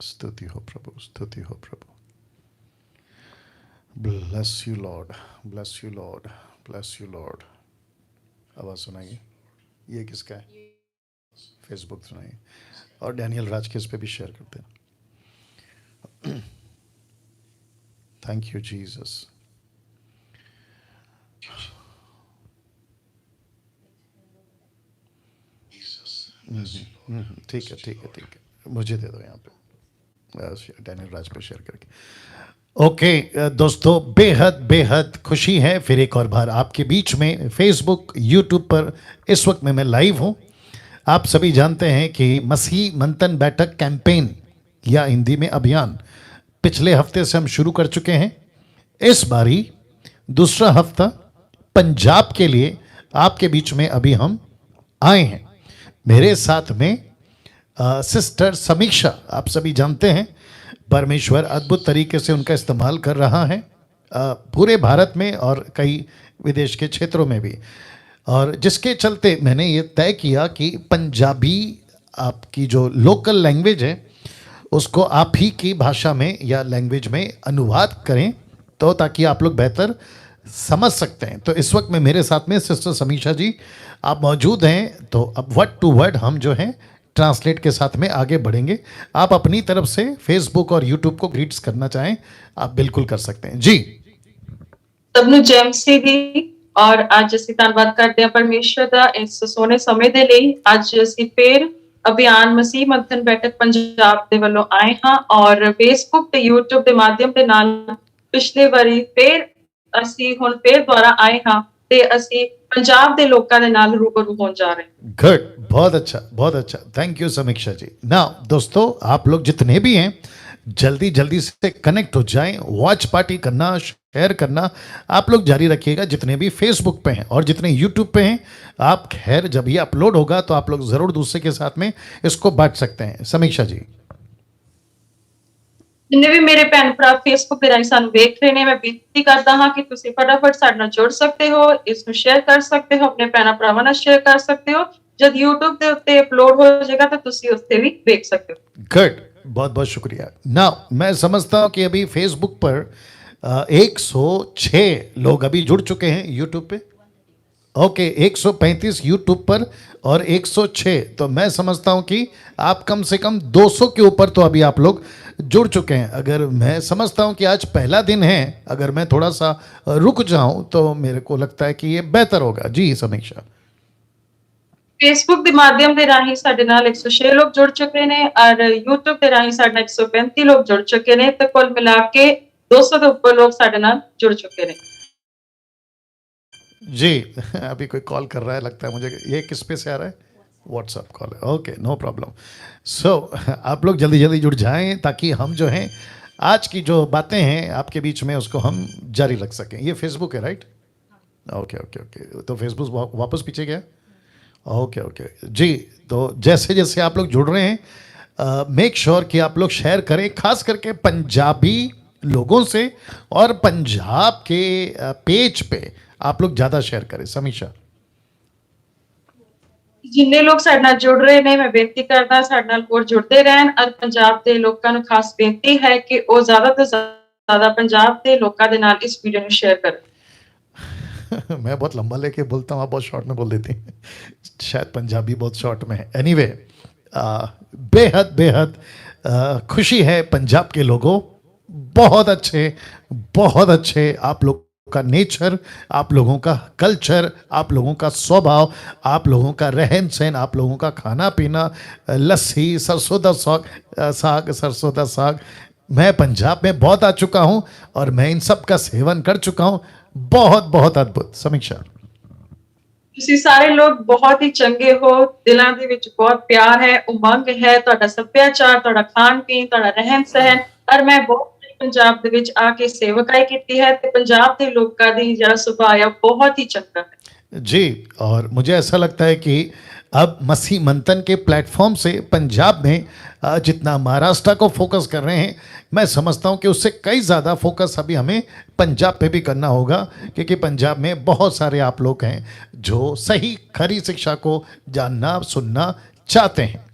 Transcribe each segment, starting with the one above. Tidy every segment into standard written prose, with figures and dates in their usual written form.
स्तुति हो प्रभु, स्तुति हो प्रभु। Bless you lord, bless you lord, bless you lord. आवाज़ सुनाइए। ये किसका है? फेसबुक सुनाइए। और डैनियल राज के इस पे भी शेयर करते हैं। Thank you Jesus. ठीक है, ठीक है, ठीक है, मुझे दे दो यहाँ पे डैनियल राज पे शेयर करके। ओके दोस्तों, बेहद बेहद खुशी है फिर एक और बार आपके बीच में फेसबुक यूट्यूब पर इस वक्त में मैं लाइव हूँ। आप सभी जानते हैं कि मसीह मंथन बैठक कैंपेन या हिंदी में अभियान पिछले हफ्ते से हम शुरू कर चुके हैं। इस बारी दूसरा हफ्ता पंजाब के लिए आपके बीच में अभी हम आए हैं। मेरे साथ में सिस्टर समीक्षा, आप सभी जानते हैं परमेश्वर अद्भुत तरीके से उनका इस्तेमाल कर रहा है पूरे भारत में और कई विदेश के क्षेत्रों में भी, और जिसके चलते मैंने ये तय किया कि पंजाबी आपकी जो लोकल लैंग्वेज है उसको आप ही की भाषा में या लैंग्वेज में अनुवाद करें, तो ताकि आप लोग बेहतर समझ सकते हैं। तो इस वक्त में मेरे साथ में सिस्टर समीक्षा जी आप मौजूद हैं, तो अब वर्ड टू वर्ड हम जो है ट्रांसलेट के साथ में आगे बढ़ेंगे। आप अपनी तरफ से फेसबुक और यूट्यूब को ग्रीट्स करना चाहें, आप बिल्कुल कर सकते हैं जी। सबनु जेमसी दी और ਅੱਜ ਅਸੀਂ ਧੰਨਵਾਦ ਕਰਦੇ ਹਾਂ ਪਰਮੇਸ਼ਰ ਦਾ ਇਸ ਸੋਹਣੇ ਸਮੇਂ ਦੇ ਲਈ। ਅੱਜ ਅਸੀਂ ਫੇਰ ਅਭਿਆਨ ਮਸੀਹ ਮੰਥਨ ਬੈਠਕ ਪੰਜਾਬ ਦੇ ਵੱਲੋਂ ਆਏ ਹਾਂ ਔਰ ਫੇਸਬੁੱਕ ਤੇ YouTube ਦੇ ਮਾਧਿਅਮ ਦੇ ਨਾਲ ਪਿਛਲੇ ਵਾਰੀ ਫੇਰ ਅਸੀਂ ਹੁਣ ਫੇਰ ਦੁਬਾਰਾ ਆਏ ਹਾਂ ਤੇ ਅਸੀਂ पंजाब ਦੇ ਲੋਕਾਂ ਦੇ ਨਾਲ रूबरू होने जा रहे हैं। गुड, बहुत अच्छा, बहुत अच्छा, थैंक यू समीक्षा जी। ना दोस्तों, आप लोग जितने भी हैं जल्दी जल्दी से कनेक्ट हो जाएं, वॉच पार्टी करना, शेयर करना आप लोग जारी रखिएगा। जितने भी फेसबुक पे हैं और जितने यूट्यूब पे हैं, आप खैर जब ये अपलोड होगा तो आप लोग ज़रूर दूसरे के साथ में इसको बांट सकते हैं। समीक्षा जी। जिन्ने भी मेरे भैन भरा फेसबुक ਦੇ ਰਾਹੀਂ ਸਾਨੂੰ ਵੇਖ ਰਹੇ ਨੇ, ਮੈਂ ਬੇਨਤੀ ਕਰਦਾ ਹਾਂ ਕਿ ਤੁਸੀਂ ਫਟਾਫਟ ਸਾਡੇ ਨਾਲ ਜੁੜ ਸਕਦੇ ਹੋ, ਇਸ ਨੂੰ ਸ਼ੇਅਰ ਕਰ ਸਕਦੇ ਹੋ, ਆਪਣੇ ਭੈਣਾਂ ਭਰਾਵਾਂ ਨਾਲ ਸ਼ੇਅਰ ਕਰ ਸਕਦੇ ਹੋ। जब YouTube ਦੇ ਉੱਤੇ ਅਪਲੋਡ ਹੋ ਜਾਏਗਾ ਤਾਂ ਤੁਸੀਂ ਉਸ ਤੇ ਵੀ ਵੇਖ सकते हो। गुड, बहुत बहुत शुक्रिया। ना मैं समझता हूं कि अभी फेसबुक पर 106 लोग अभी जुड़ चुके हैं यूट्यूब पे। ओके, 135 यूट्यूब पर और 106, तो मैं समझता हूं कि आप कम से कम 200 के ऊपर तो अभी आप लोग जुड़ चुके हैं। अगर मैं समझता हूं कि आज पहला दिन है, अगर मैं थोड़ा सा रुक जाऊं तो मेरे को लगता है कि ये बेहतर होगा जी। समीक्षा। फेसबुक ਦੇ ਮਾਧਿਅਮ ਦੇ ਰਾਹੀਂ ਸਾਡੇ ਨਾਲ 106 ਲੋਕ ਜੁੜ ਚੁੱਕੇ ਨੇ ਔਰ YouTube ਦੇ ਰਾਹੀਂ ਸਾਡੇ ਨਾਲ 135 ਲੋਕ ਜੁੜ ਚੁੱਕੇ ਨੇ ਤੇ ਕੁੱਲ ਮਿਲਾ ਕੇ 200 ਤੋਂ ਉੱਪਰ ਲੋਕ ਸਾਡੇ ਨਾਲ ਜੁੜ ਚੁੱਕੇ ਨੇ जी। अभी कोई कॉल कर रहा है लगता है मुझे, ये किस पे से आ रहा है? व्हाट्सएप कॉल है। Okay, no problem. सो आप लोग जल्दी जल्दी जुड़ जाएं ताकि हम जो हैं आज की जो बातें हैं आपके बीच में उसको हम जारी रख सकें। ये फेसबुक है राइट? ओके ओके ओके, तो फेसबुक वापस पीछे गया। ओके ओके जी। तो जैसे जैसे आप लोग जुड़ रहे हैं, मेक श्योर कि आप लोग शेयर करें, खास करके पंजाबी लोगों से, और पंजाब के पेज पे आप लोग ज़्यादा शेयर करें। समीक्षा। ਜਿੰਨੇ ਲੋਕ ਸਾਡੇ ਨਾਲ ਜੁੜ ਰਹੇ ਨੇ, ਮੈਂ ਬੇਨਤੀ ਕਰਦਾ ਸਾਡੇ ਨਾਲ ਹੋਰ ਜੁੜਦੇ ਰਹਿਣ ਔਰ ਪੰਜਾਬ ਦੇ ਲੋਕਾਂ ਨੂੰ ਖਾਸ ਬੇਨਤੀ ਹੈ ਕਿ ਉਹ ਜ਼ਿਆਦਾ ਤੋਂ ਜ਼ਿਆਦਾ ਪੰਜਾਬ ਦੇ ਲੋਕਾਂ ਦੇ ਨਾਲ ਇਸ ਵੀਡੀਓ ਨੂੰ ਸ਼ੇਅਰ ਕਰਨ। मैं बहुत लंबा लेके बोलता हूँ, आप बहुत शॉर्ट में बोल देती हैं। शायद पंजाबी बहुत शॉर्ट में है। एनीवे, बेहद बेहद खुशी है पंजाब के लोगों। बहुत अच्छे, बहुत अच्छे आप लोग का नेचर, आप लोगों का कल्चर, आप लोगों का स्वभाव, आप लोगों का रहन सहन, आप लोगों का खाना पीना, लस्सी, सरसों दा साग, सरसों दा साग। मैं पंजाब में बहुत आ चुका हूँ और मैं इन सब का सेवन कर चुका हूँ। बहुत बहुत अद्भुत। समीक्षा। ਤੁਸੀਂ ਸਾਰੇ ਲੋਕ ਬਹੁਤ ਹੀ ਚੰਗੇ ਹੋ, ਦਿਲਾਂ ਦੇ ਵਿੱਚ ਬਹੁਤ ਪਿਆਰ ਹੈ, ਉਮੰਗ ਹੈ, ਤੁਹਾਡਾ ਸੱਭਿਆਚਾਰ, ਤੁਹਾਡਾ ਖਾਣ ਪੀਣ, ਤੁਹਾਡਾ ਰਹਿਣ ਸਹਿਣ। ਔਰ ਮੈਂ ਬਹੁਤ ਪੰਜਾਬ ਦੇ ਵਿੱਚ ਆ ਕੇ ਸੇਵਕਾਈ ਕੀਤੀ ਹੈ ਤੇ ਪੰਜਾਬ ਦੇ ਲੋਕਾਂ ਦੀ ਜਿਹੜਾ ਸੁਭਾਅ ਆ ਬਹੁਤ ਹੀ ਚੰਗਾ ਹੈ जी। और मुझे ऐसा लगता है कि अब मसीह मंथन के प्लेटफॉर्म से पंजाब में जितना महाराष्ट्र को फोकस कर रहे हैं, मैं समझता हूं कि उससे कई ज़्यादा फोकस अभी हमें पंजाब पे भी करना होगा, क्योंकि पंजाब में बहुत सारे आप लोग हैं जो सही खरी शिक्षा को जानना सुनना चाहते हैं।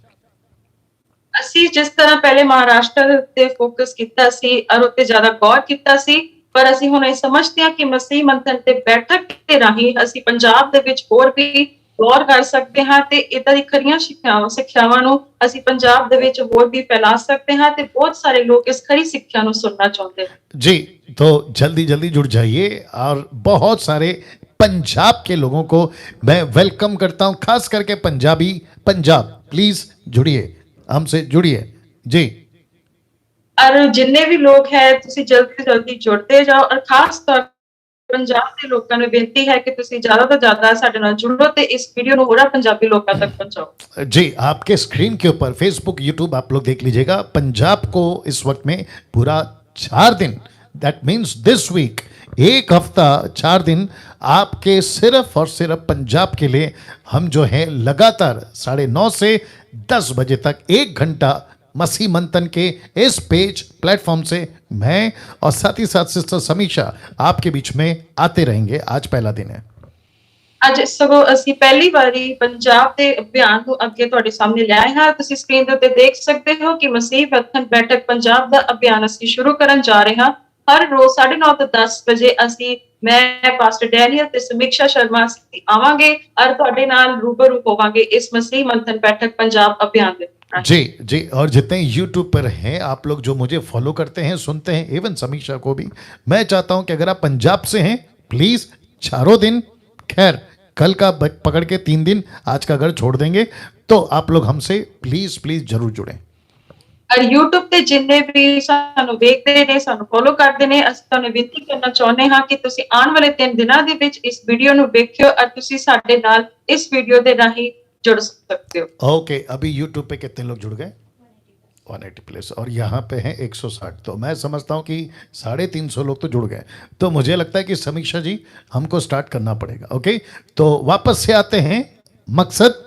ਅਸੀਂ ਜਿਸ ਤਰ੍ਹਾਂ ਪਹਿਲੇ ਮਹਾਰਾਸ਼ਟਰ ਤੇ ਫੋਕਸ ਕੀਤਾ ਸੀ ਔਰ ਉੱਤੇ ਜ਼ਿਆਦਾ ਗੌਰ ਕੀਤਾ ਸੀ, ਪਰ ਅਸੀਂ ਹੁਣ ਇਹ ਸਮਝਦੇ ਹਾਂ ਕਿ ਮਸੀਹ ਮੰਥਨ ਤੇ ਬੈਠਕ ਦੇ ਰਾਹੀਂ ਅਸੀਂ ਪੰਜਾਬ ਦੇ ਵਿੱਚ ਹੋਰ ਵੀ ਗੌਰ ਕਰ ਸਕਦੇ ਹਾਂ ਤੇ ਏਦਾਂ ਦੀ ਖਰੀਆਂ ਸਿੱਖਿਆਵਾਂ ਨੂੰ ਅਸੀਂ ਪੰਜਾਬ ਦੇ ਵਿੱਚ ਹੋਰ ਵੀ ਫੈਲਾ ਸਕਦੇ ਹਾਂ ਤੇ ਬਹੁਤ ਸਾਰੇ ਲੋਕ ਇਸ ਖਰੀ ਸਿੱਖਿਆ ਨੂੰ ਸੁਣਨਾ ਚਾਹੁੰਦੇ ਹਨ। जी, तो जल्दी जल्दी जुड़ जाइए और बहुत सारे पंजाब के लोगों को मैं वेलकम करता हूं, खास करके पंजाबी पंजाब, प्लीज जुड़िए, हमसे जुड़िए जी। ਔਰ ਜਿੰਨੇ ਵੀ ਲੋਕ ਹੈ ਤੁਸੀਂ ਜਲਦੀ ਤੋਂ ਜਲਦੀ ਜੁੜਦੇ ਜਾਓ ਔਰ ਖਾਸ ਤੌਰ ਪੰਜਾਬ ਦੇ ਲੋਕਾਂ ਨੂੰ ਬੇਨਤੀ ਹੈ ਕਿ ਤੁਸੀਂ ਜ਼ਿਆਦਾ ਤੋਂ ਜ਼ਿਆਦਾ ਸਾਡੇ ਨਾਲ ਜੁੜੋ ਤੇ ਇਸ ਵੀਡੀਓ ਨੂੰ ਹੋਰਾਂ ਪੰਜਾਬੀ ਲੋਕਾਂ ਤੱਕ ਪਹੁੰਚਾਓ। जी, आपके स्क्रीन के ऊपर फेसबुक यूट्यूब आप लोग देख लीजिएगा, पंजाब को इस वक्त में पूरा 4 दिन, दैट मीन्स दिस वीक, एक हफ्ता 4 दिन आपके सिर्फ और सिर्फ पंजाब के लिए हम जो है लगातार 9:30 से 10 बजे तक 1 घंटा मसीह मंथन के इस पेज प्लेटफॉर्म से मैं और साथ ही साथ सिस्टर समीक्षा आपके बीच में आते रहेंगे। आज पहला दिन है। ਅੱਜ ਸਗੋਂ ਅਸੀਂ ਪਹਿਲੀ ਵਾਰੀ ਪੰਜਾਬ ਦੇ ਅਭਿਆਨ ਨੂੰ ਅੱਗੇ ਤੁਹਾਡੇ ਸਾਹਮਣੇ ਲਿਆਏ ਹਾਂ। ਤੁਸੀਂ ਸਕਰੀਨ ਦੇ ਉੱਤੇ ਦੇਖ ਸਕਦੇ ਹੋ ਕਿ ਮਸੀਹ ਮੰਥਨ ਬੈਠਕ ਪੰਜਾਬ ਦਾ ਅਭਿਆਨ ਅਸੀਂ ਸ਼ੁਰੂ ਕਰਨ ਜਾ ਰਹੇ ਹਾਂ। ਹਰ ਰੋਜ਼ 9:30 ਤੋਂ 10 ਵਜੇ ਅਸੀਂ ਮੈਂ ਪਾਸਟਰ ਡੈਨੀਅਲ ਤੇ ਸਮੀਕਸ਼ਾ ਸ਼ਰਮਾ ਅਸੀਂ ਆਵਾਂਗੇ ਔਰ ਤੁਹਾਡੇ ਨਾਲ ਰੂਬਰੂ ਹੋਵਾਂਗੇ ਇਸ ਮਸੀਹ ਮੰਥਨ ਬੈਠਕ ਪੰਜਾਬ ਅਭਿਆਨ ਦੇ। जी जी, और जितने YouTube पर हैं आप लोग जो मुझे फॉलो करते हैं, सुनते हैं, इवन समीक्षा को भी मैं चाहता हूं कि अगर आप पंजाब से हैं प्लीज 4 दिन, खैर कल का पकड़ के 3 दिन आज का घर छोड़ देंगे, तो आप लोग हमसे प्लीज प्लीज जरूर जुड़ें। ਔਰ YouTube ਤੇ ਜਿੰਨੇ ਵੀ ਸਾਨੂੰ ਵੇਖਦੇ ਨੇ ਸਾਨੂੰ ਫੋਲੋ ਕਰਦੇ ਨੇ ਅਸੀਂ ਤੁਹਾਨੂੰ ਬੇਨਤੀ ਕਰਨਾ ਚਾਹੁੰਦੇ ਹਾਂ ਕਿ ਤੁਸੀਂ ਆਉਣ ਵਾਲੇ 3 ਦਿਨਾਂ ਦੇ ਵਿੱਚ ਇਸ ਵੀਡੀਓ ਨੂੰ ਵੇਖਿਓ ਔਰ ਤੁਸੀਂ ਸਾਡੇ ਨਾਲ ਇਸ ਵੀਡੀਓ ਦੇ ਰਾਹੀਂ जुड़ सकते हो। ओके, अभी YouTube पे कितने लोग जुड़ गए? 180 प्लस, और यहाँ पे हैं 160, तो मैं समझता हूँ कि 350 लोग तो जुड़ गए। तो मुझे लगता है कि समीक्षा जी हमको स्टार्ट करना पड़ेगा। ओके, तो वापस से आते हैं मकसद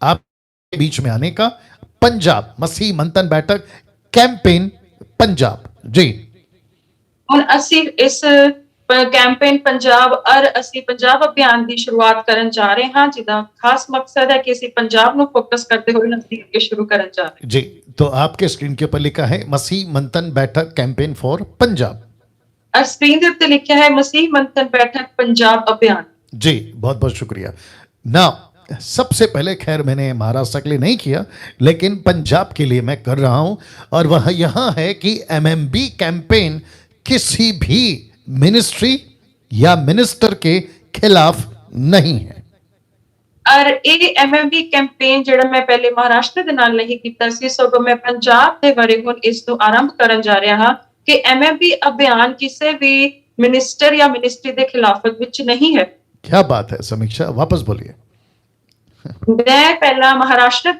आपके बीच में आने का, पंजाब मसीह मंथन बैठक कैंपेन पंजाब जी। ਹੁਣ ਅਸੀਂ ਇਸ ਕੈਂਪੇਨ ਪੰਜਾਬ ਔਰ ਅਸੀਂ ਪੰਜਾਬ ਅਭਿਆਨ ਦੀ ਸ਼ੁਰੂਆਤ ਕਰਨ ਜਾ ਰਹੇ ਹਾਂ ਜਿਹਦਾ ਖਾਸ ਮਕਸਦ ਹੈ ਕਿ ਅਸੀਂ ਪੰਜਾਬ ਨੂੰ ਫੋਕਸ ਕਰਦੇ ਹੋਏ ਨਜ਼ਦੀਕ ਕੇ ਸ਼ੁਰੂ ਕਰਨ ਜਾ ਰਹੇ ਹਾਂ जी। तो आपके स्क्रीन के ऊपर लिखा है मसीह मंथन बैठक कैंपेन फॉर पंजाब। ਔਰ ਸਕਰੀਨ ਦੇ ਉੱਤੇ ਲਿਖਿਆ ਹੈ ਮਸੀਹ ਮੰਥਨ ਬੈਠਕ ਪੰਜਾਬ ਅਭਿयान। जी, बहुत बहुत शुक्रिया। नाउ सबसे पहले, खैर मैंने महाराष्ट्र के लिए नहीं किया लेकिन पंजाब के लिए मैं कर रहा हूं, और वह यहां है कि MMB कैंपेन किसी भी मिनिस्ट्री या मिनिस्टर के खिलाफ नहीं है। ਔਰ ਇਹ MMB ਕੈਂਪੇਨ ਜਿਹੜਾ ਮੈਂ ਪਹਿਲੇ ਮਹਾਰਾਸ਼ਟਰ ਦੇ ਨਾਲ ਨਹੀਂ ਕੀਤਾ ਸੀ ਸਗੋਂ ਮੈਂ ਪੰਜਾਬ ਦੇ ਬਾਰੇ ਹੁਣ ਇਸ ਨੂੰ ਆਰੰਭ ਕਰਨ ਜਾ ਰਿਹਾ ਹਾਂ ਕਿ MMB ਅਭਿयान ਕਿਸੇ ਵੀ ਮਿਨਿਸਟਰ ਜਾਂ ਮਿਨਿਸਟਰੀ ਦੇ ਖਿਲਾਫਤ ਵਿੱਚ नहीं है। क्या बात है समीक्षा, वापस बोलिए। मैं पहला महाराष्ट्र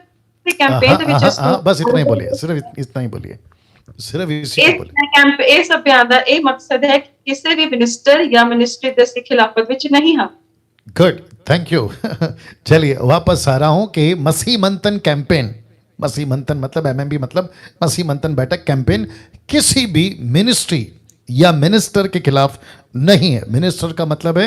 के कैंपेन ਦੇ ਵਿੱਚ बस इतना ही बोलिए, सिर्फ इतना ही बोलिए, सिर्फ इसी को बोलिए। ਇਸ ਅਭਿयान ਦਾ ਇਹ ਮਕਸਦ ਹੈ ਕਿ ਕਿਸੇ ਵੀ ਮਿਨਿਸਟਰ ਜਾਂ ਮਿਨਿਸਟਰੀ ਦੇ ਖਿਲਾਫਤ ਵਿੱਚ नहीं ਹਾਂ। Good, thank you. चलिए वापस आ रहा हूं कि मसीह मंथन कैंपेन, मसीह मंथन मतलब MMB मतलब मसीह मंथन बैठक कैंपेन किसी भी मिनिस्ट्री या मिनिस्टर के खिलाफ नहीं है। मिनिस्टर का मतलब है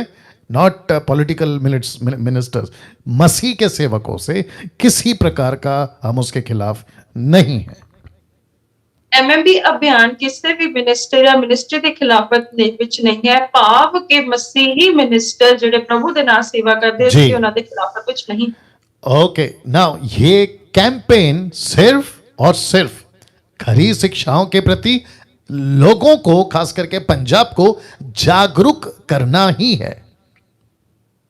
नॉट पॉलिटिकल मिनिस्टर्स, मसीह के सेवकों से किसी प्रकार का हम उसके खिलाफ नहीं है। MMB ਅਭਿयान ਕਿਸੇ ਵੀ ਮਿਨਿਸਟਰ ਜਾਂ ਮਿਨਿਸਟਰੀ ਦੇ ਖਿਲਾਫਤ ਵਿੱਚ ਨਹੀਂ ਹੈ, ਭਾਵ ਕਿ ਮਸੀਹੀ ਮਿਨਿਸਟਰ ਜਿਹੜੇ ਪ੍ਰਭੂ ਦੇ ਨਾਲ ਸੇਵਾ ਕਰਦੇ ਸੀ ਉਹਨਾਂ ਦੇ ਖਿਲਾਫਤ ਵਿੱਚ ਨਹੀਂ। ओके, नाउ ये कैंपेन सिर्फ और सिर्फ खरी शिक्षाओं के प्रति लोगों को, खास करके पंजाब को जागरूक करना ही है।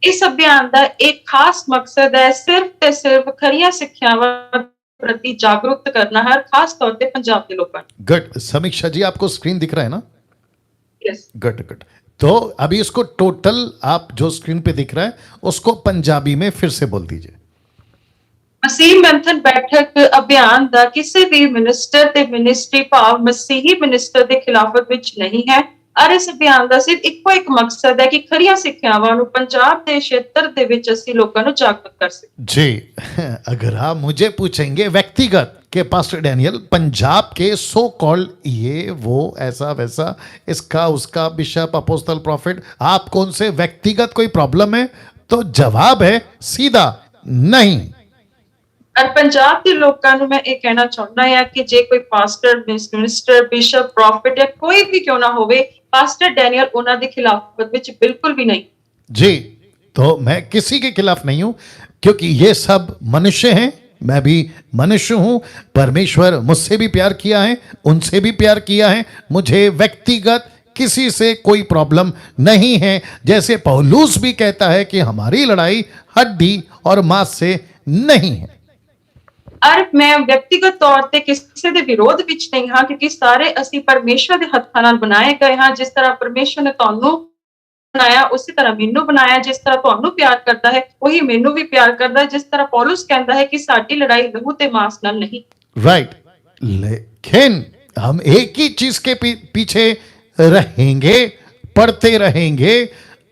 ਇਸ ਅਭਿयान ਦਾ ਇੱਕ ਖਾਸ ਮਕਸਦ ਹੈ ਸਿਰਫ ਤੇ ਸਿਰਫ ਖਰੀਆਂ ਸਿੱਖਿਆਵਾਂ प्रति जागरूक करना है, खास तौर पे पंजाब के लोगों को। गुड, समीक्षा जी आपको स्क्रीन दिख रहा है ना? Yes, good good. तो अभी इसको टोटल आप जो स्क्रीन पे दिख रहा है उसको पंजाबी में फिर से बोल दीजिए। मसीह मंथन बैठक अभियान ਦਾ ਕਿਸੇ ਵੀ ਮਿਨਿਸਟਰ ਤੇ ਮਿਨਿਸਟਰੀ ਭਾਵ ਮਸੀਹੀ ਮਿਨਿਸਟਰ ਦੇ ਖਿਲਾਫਤ ਵਿੱਚ ਨਹੀਂ ਹੈ ਔਰ ਇਸ ਅਭਿयान ਦਾ ਸਿਰਫ ਇੱਕੋ ਇੱਕ ਮਕਸਦ ਹੈ ਕਿ ਖਰੀਆਂ ਸਿੱਖਿਆਵਾਂ ਨੂੰ ਪੰਜਾਬ ਦੇ ਖੇਤਰ ਦੇ ਵਿੱਚ ਅਸੀਂ ਲੋਕਾਂ ਨੂੰ ਜਾਗਰੂਕ ਕਰ ਸਕੀਏ। जी, अगर आप मुझे पूछेंगे व्यक्तिगत के पास्टर डैनियल पंजाब के सो कॉल्ड ये वो ऐसा वैसा इसका उसका बिशप अपोस्टल प्रॉफिट, आपको उनसे व्यक्तिगत कोई प्रॉब्लम है तो जवाब है सीधा नहीं। ਔਰ ਪੰਜਾਬ ਦੇ ਲੋਕਾਂ ਨੂੰ ਮੈਂ ਇਹ ਕਹਿਣਾ ਚਾਹੁੰਦਾ ਹਾਂ ਕਿ ਜੇ ਕੋਈ ਪਾਸਟਰ, ਮਿਨਿਸਟਰ, ਬਿਸ਼ਪ, ਪ੍ਰੋਫਿਟ ਜਾਂ ਕੋਈ ਵੀ ਕਿਉਂ ਨਾ ਹੋਵੇ, ਪਾਸਟਰ ਡੈਨੀਅਲ ਉਹਨਾਂ ਦੇ ਖਿਲਾਫਤ ਵਿੱਚ ਬਿਲकुल भी नहीं। जी, तो मैं किसी के खिलाफ नहीं हूं, क्योंकि ये सब मनुष्य हैं, मैं भी मनुष्य हूं। परमेश्वर मुझसे भी प्यार किया है, उनसे भी प्यार किया है, मुझे व्यक्तिगत किसी से कोई प्रॉब्लम नहीं है। जैसे पौलुस भी कहता है कि हमारी लड़ाई हड्डी और मांस से नहीं है। ਔਰ ਮੈਂ ਵਿਅਕਤੀਗਤ ਤੌਰ ਤੇ ਕਿਸੇ ਦੇ ਵਿਰੋਧ ਵਿੱਚ ਨਹੀਂ ਹਾਂ, ਕਿਉਂਕਿ ਸਾਰੇ ਅਸੀਂ ਪਰਮੇਸ਼ਵਰ ਦੇ ਹੱਥਾਂ ਨਾਲ ਬਣਾਏ ਗਏ ਹਾਂ। ਜਿਸ ਤਰ੍ਹਾਂ ਪਰਮੇਸ਼ਵਰ ਨੇ ਤੁਹਾਨੂੰ ਬਣਾਇਆ, ਉਸੇ ਤਰ੍ਹਾਂ ਮੈਨੂੰ ਬਣਾਇਆ। ਜਿਸ ਤਰ੍ਹਾਂ ਤੁਹਾਨੂੰ ਪਿਆਰ ਕਰਦਾ ਹੈ, ਉਹੀ ਮੈਨੂੰ ਵੀ ਪਿਆਰ ਕਰਦਾ ਹੈ। ਜਿਸ ਤਰ੍ਹਾਂ ਪੌਲੁਸ ਕਹਿੰਦਾ ਹੈ ਕਿ ਸਾਡੀ ਲੜਾਈ ਲਹੂ ਤੇ ਮਾंस ਨਾਲ नहीं। राइट, लेकिन हम एक ही चीज के पीछे रहेंगे, पढ़ते रहेंगे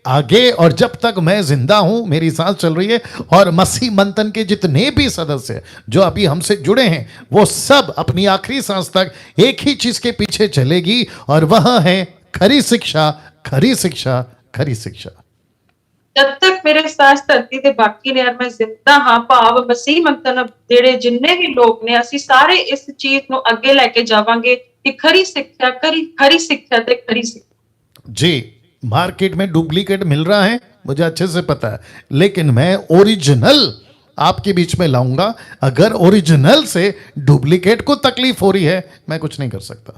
आगे। और जब तक मैं जिंदा हूं, मेरी सांस चल रही है, और मसीह मंथन के जितने भी सदस्य जो अभी हमसे जुड़े हैं, वो सब अपनी आखिरी सांस तक एक ही चीज के पीछे चलेगी, और वह है खरी शिक्षा, खरी शिक्षा, खरी शिक्षा। ਜਦ ਤੱਕ ਮੇਰੇ ਸਾਹ ਧਰਤੀ ਤੇ ਬਾਕੀ ਨੇ, ਮੈਂ ਜ਼ਿੰਦਾ ਹਾਂ, ਭਾਵ ਮਸੀਹ ਮੰਤਨ ਜਿਹੜੇ ਜਿੰਨੇ ਵੀ ਲੋਕ ਨੇ, ਅਸੀਂ ਸਾਰੇ ਇਸ ਚੀਜ਼ ਨੂੰ ਅੱਗੇ ਲੈ ਕੇ ਜਾਵਾਂਗੇ ਕਿ ਖਰੀ ਸਿੱਖਿਆ, ਖਰੀ ਸਿੱਖਿਆ ਤੇ ਖਰੀ ਸਿੱਖਿਆ। जी, मार्केट में डुप्लीकेट मिल रहा है, मुझे अच्छे से पता है, लेकिन मैं ओरिजिनल आपके बीच में लाऊंगा। अगर ओरिजिनल से डुप्लीकेट को तकलीफ हो रही है, मैं कुछ नहीं कर सकता।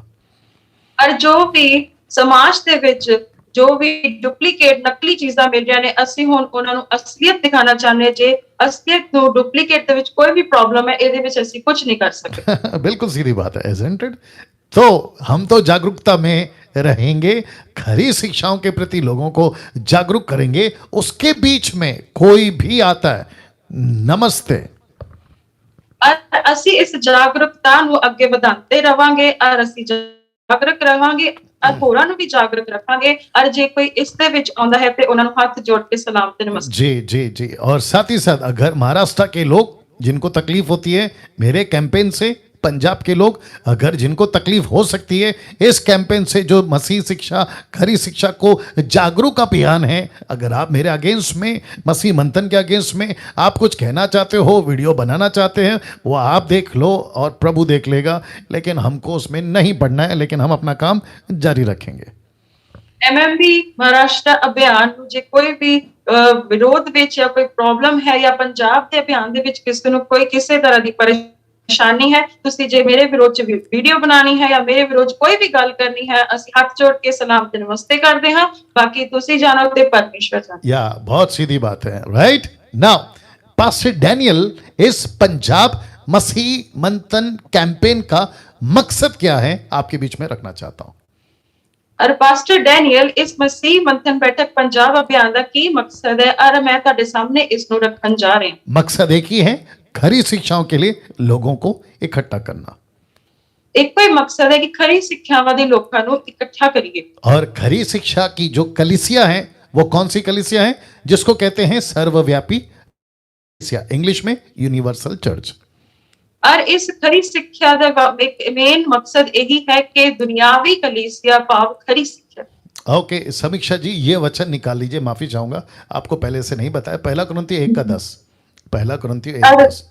ਔਰ ਜੋ ਵੀ ਸਮਾਜ ਦੇ ਵਿੱਚ ਜੋ ਵੀ ਡੁਪਲੀਕੇਟ ਨਕਲੀ ਚੀਜ਼ਾਂ ਮਿਲ ਰਹੀਆਂ ਨੇ, ਅਸੀਂ ਹੁਣ ਉਹਨਾਂ ਨੂੰ ਅਸਲੀਅਤ ਦਿਖਾਣਾ ਚਾਹੁੰਦੇ ਹਾਂ। ਜੇ ਅਸਲੀਅਤ ਨੂੰ ਡੁਪਲੀਕੇਟ ਦੇ ਵਿੱਚ ਕੋਈ ਵੀ ਪ੍ਰੋਬਲਮ ਹੈ, ਇਹਦੇ ਵਿੱਚ ਅਸੀਂ ਕੁਝ नहीं कर सकते। बिल्कुल सीधी बात है, isn't it? तो हम तो जागरूकता में रहेंगे, खरी शिक्षाओं के प्रति लोगों को जागरूक करेंगे। उसके बीच में कोई भी आता है, नमस्ते। ਔਰ ਅਸੀਂ ਇਸ ਜਾਗਰੂਕਤਾ ਨੂੰ ਅੱਗੇ ਵਧਾਉਂਦੇ ਰਵਾਂਗੇ, ਔਰ ਅਸੀਂ ਜਾਗਰੂਕ ਰਵਾਂਗੇ, ਔਰ ਹੋਰਾਂ ਨੂੰ ਵੀ ਜਾਗਰੂਕ ਰੱਖਾਂਗੇ। ਔਰ ਜੇ ਕੋਈ ਇਸ ਦੇ ਵਿੱਚ ਆਉਂਦਾ ਹੈ ਤੇ ਉਹਨਾਂ ਨੂੰ ਹੱਥ ਜੋੜ ਕੇ ਸਲਾਮ ਤੇ ਨਮਸਤੇ। जी जी जी। और साथ ही साथ अगर महाराष्ट्र के लोग जिनको तकलीफ होती है मेरे कैंपेन से, पंजाब के लोग अगर जिनको तकलीफ हो सकती है इस कैंपेन से, जो मसीह शिक्षा, खरी शिक्षा को जागरूक अभियान है, अगर आप मेरे अगेंस्ट में, मसीह मंथन के अगेंस्ट में आप कुछ कहना चाहते हो, वीडियो बनाना चाहते हैं, वो आप देख लो और प्रभु देख लेगा। लेकिन हमको उसमें नहीं पढ़ना है, लेकिन हम अपना काम जारी रखेंगे। MMB महाराष्ट्र अभियान ਨੂੰ ਜੇ ਕੋਈ ਵੀ ਵਿਰੋਧ ਵਿੱਚ ਜਾਂ ਕੋਈ ਪ੍ਰੋਬਲਮ ਹੈ, ਜਾਂ ਪੰਜਾਬ ਦੇ ਅਭਿਆਨ ਦੇ ਵਿੱਚ ਕਿਸੇ ਨੂੰ ਕੋਈ ਕਿਸੇ ਤਰ੍ਹਾਂ ਦੀ ਪਰੇਸ਼ਾਨੀ ਹੈ, ਤੁਸੀਂ ਜੇ ਮੇਰੇ ਵਿਰੋਧ ਚ ਵੀਡੀਓ ਬਣਾਣੀ ਹੈ ਜਾਂ ਮੇਰੇ ਵਿਰੋਧ ਕੋਈ ਵੀ ਗੱਲ ਕਰਨੀ ਹੈ, ਅਸੀਂ ਹੱਥ ਜੋੜ ਕੇ ਸਲਾਮ ਤੇ ਨਮਸਤੇ ਕਰਦੇ ਹਾਂ। ਬਾਕੀ ਤੁਸੀਂ ਜਾਣੋ ਤੇ परमेश्वर जाने। या बहुत सीधी बात है, राइट। नाउ पास्टर डैनियल, इस पंजाब मसीह मंथन कैंपेन का मकसद क्या है, आपके बीच में रखना चाहता हूं। और पास्टर डैनियल, इस मसीह मंथन बैठक पंजाब अभियान का की मकसद है, और मैं ਤੁਹਾਡੇ ਸਾਹਮਣੇ ਇਸ ਨੂੰ ਰੱਖਣ ਜਾ ਰਹੀ ਹਾਂ। मकसद एक ही है, खरी शिक्षाओं के लिए लोगों को इकट्ठा करना। ਇੱਕੋ ਹੀ मकसद है कि खरी ਸਿੱਖਿਆਵਾਂ ਦੇ ਲੋਕਾਂ ਨੂੰ ਇਕੱਠਾ ਕਰੀਏ। और खरी शिक्षा की जो कलीसिया है, वो कौन सी कलीसिया है? जिसको कहते हैं सर्वव्यापी कलीसिया, इंग्लिश में यूनिवर्सल चर्च। और इस खरी शिक्षा का मेन मकसद यही है कि दुनियावी कलीसिया भाव खरी शिक्षा। ओके, समीक्षा जी ये वचन निकाल लीजिए, माफी चाहूंगा, आपको पहले से नहीं बताया। पहला कुरिन्थियों 1:10, पहला कुरिन्थियों 1:10।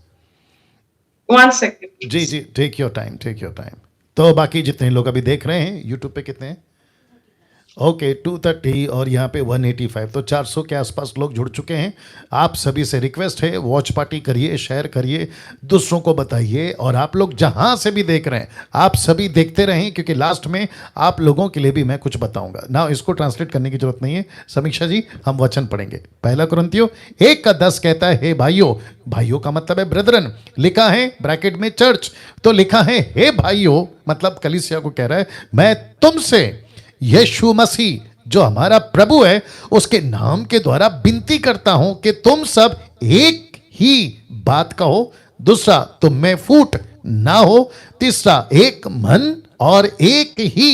1 सेकंड जी जी, take your time, take your time. तो बाकी जितने लोग अभी देख रहे हैं यूट्यूब पे कितने हैं? ओके, 230 और यहाँ पे 185, तो 400 के आसपास लोग जुड़ चुके हैं। आप सभी से रिक्वेस्ट है, वॉच पार्टी करिए, शेयर करिए, दूसरों को बताइए। और आप लोग जहाँ से भी देख रहे हैं, आप सभी देखते रहें, क्योंकि लास्ट में आप लोगों के लिए भी मैं कुछ बताऊंगा ना। इसको ट्रांसलेट करने की जरूरत नहीं है। समीक्षा जी, हम वचन पढ़ेंगे। पहला कुरिन्थियों 1:10 कहता है, हे भाइयों, भाइयों का मतलब है ब्रदरन, लिखा है ब्रैकेट में चर्च, तो लिखा है हे भाइयों, मतलब कलीसिया को कह रहा है, मैं तुमसे यीशु मसीह जो हमारा प्रभु है उसके नाम के द्वारा विनती करता हूं कि तुम सब एक ही बात कहो। दूसरा, तुम में फूट ना हो। तीसरा, एक मन और एक ही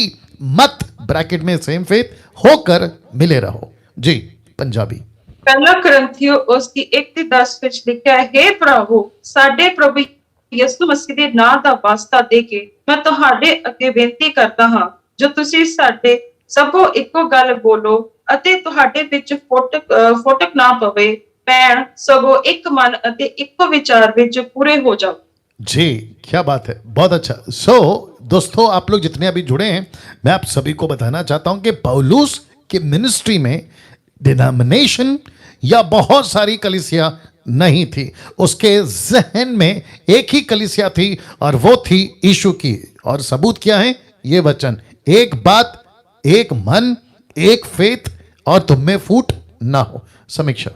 मत, ब्रैकेट में सेम फेथ, होकर मिले रहो। जी, पंजाबी। पहला कुरिन्थियों उसकी 1:10 ਵਿੱਚ ਲਿਖਿਆ ਹੈ, हे प्रभु, ਸਾਡੇ ਪ੍ਰਭੂ ਯਿਸੂ ਮਸੀਹ ਦੇ ਨਾਮ ਦਾ ਵਾਸਤਾ ਦੇ ਕੇ ਮੈਂ ਤੁਹਾਡੇ ਅੱਗੇ ਬੇਨਤੀ ਕਰਦਾ ਹਾਂ, ਜੋ ਤੁਸੀਂ ਸਾਡੇ ਸਭੋ ਇੱਕੋ ਗੱਲ ਬੋਲੋ ਅਤੇ ਤੁਹਾਡੇ ਵਿੱਚ ਫੋਟਕ ਨਾ ਪਵੇ। ਭੈਣ ਸਗੋਂ ਇੱਕ ਮਨ ਅਤੇ ਇੱਕੋ ਵਿਚਾਰ ਵਿੱਚ ਪੂਰੇ ਹੋ ਜਾਓ। जी, क्या बात है, बहुत अच्छा। दोस्तों, आप लोग जितने अभी जुड़े हैं, मैं आप सभी को बताना चाहता हूं कि पौलुस की मिनिस्ट्री में डिनोमिनेशन या बहुत सारी कलीसिया नहीं थी। उसके जहन में एक ही कलीसिया थी और वो थी यीशु की। और सबूत क्या है? ये वचन, एक बात, एक मन, एक फेथ, और तुम में फूट ना हो। समीक्षा।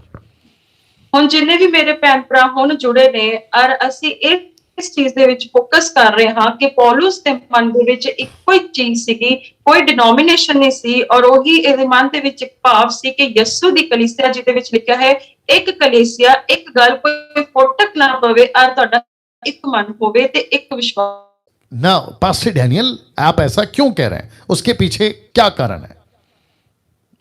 ਹੁਣ ਜਿੰਨੇ ਵੀ ਮੇਰੇ ਭੈਣ ਭਰਾ ਹੁਣ ਜੁੜੇ ਨੇ ਔਰ ਅਸੀਂ ਇਸ ਚੀਜ਼ ਦੇ ਵਿੱਚ ਫੋਕਸ ਕਰ ਰਹੇ ਹਾਂ ਕਿ ਪੌਲੁਸ ਦੇ ਮਨ ਦੇ ਵਿੱਚ ਇੱਕੋ ਹੀ ਚੀਜ਼ ਸੀਗੀ, ਕੋਈ ਡਿਨੋਮੀਨੇਸ਼ਨ ਨਹੀਂ ਸੀ, ਔਰ ਉਹੀ ਇਹਦੇ ਮਨ ਦੇ ਵਿੱਚ ਇੱਕ ਭਾਵ ਸੀ ਕਿ ਯਿਸੂ ਦੀ ਕਲੀਸਿਆ, ਜਿਹਦੇ ਵਿੱਚ ਲਿਖਿਆ ਹੈ ਇੱਕ ਕਲੀਸਿਆ, ਇੱਕ ਗੱਲ, ਕੋਈ ਫੋਟਕ ਨਾ ਪਵੇ ਔਰ ਤੁਹਾਡਾ ਇੱਕ ਮਨ ਹੋਵੇ ਤੇ ਇੱਕ ਵਿਸ਼ਵਾਸ। ना पास्टर डैनियल, आप ऐसा क्यों कह रहे हैं? उसके पीछे क्या कारण है?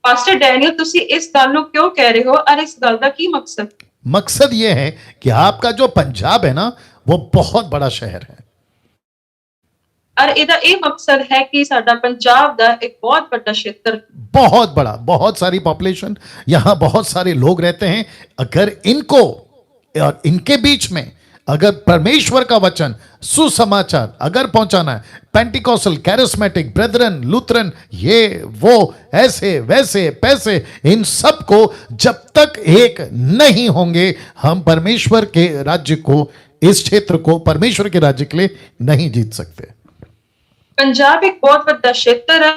ਪਾਸਟਰ ਡੈਨੀਅਲ, ਤੁਸੀਂ ਇਸ ਗੱਲ ਨੂੰ ਕਿਉਂ ਕਹਿ ਰਹੇ ਹੋ ਔਰ ਇਸ ਗੱਲ ਦਾ ਕੀ ਮਕਸਦ? मकसद ये है कि आपका जो पंजाब है ना, वो बहुत बड़ा शहर है। ਔਰ ਇਹਦਾ ਇਹ ਮਕਸਦ ਹੈ ਕਿ ਸਾਡਾ ਪੰਜਾਬ ਦਾ ਇੱਕ ਬਹੁਤ ਵੱਡਾ ਖੇਤਰ, बहुत बड़ा, बहुत सारी पॉपुलेशन, यहां बहुत सारे लोग रहते हैं। अगर इनको और इनके बीच में अगर परमेश्वर का वचन, सुसमाचार अगर पहुंचाना है, पेंटिकॉस्टल, कैरिस्मेटिक, ब्रेदरन, लूथरन, ये वो, ऐसे वैसे पैसे, इन सब को जब तक एक नहीं होंगे, हम परमेश्वर के राज्य को, इस क्षेत्र को परमेश्वर के राज्य के लिए नहीं जीत सकते। ਪੰਜਾਬ ਇੱਕ ਬਹੁਤ ਵੱਡਾ ਖੇਤਰ ਹੈ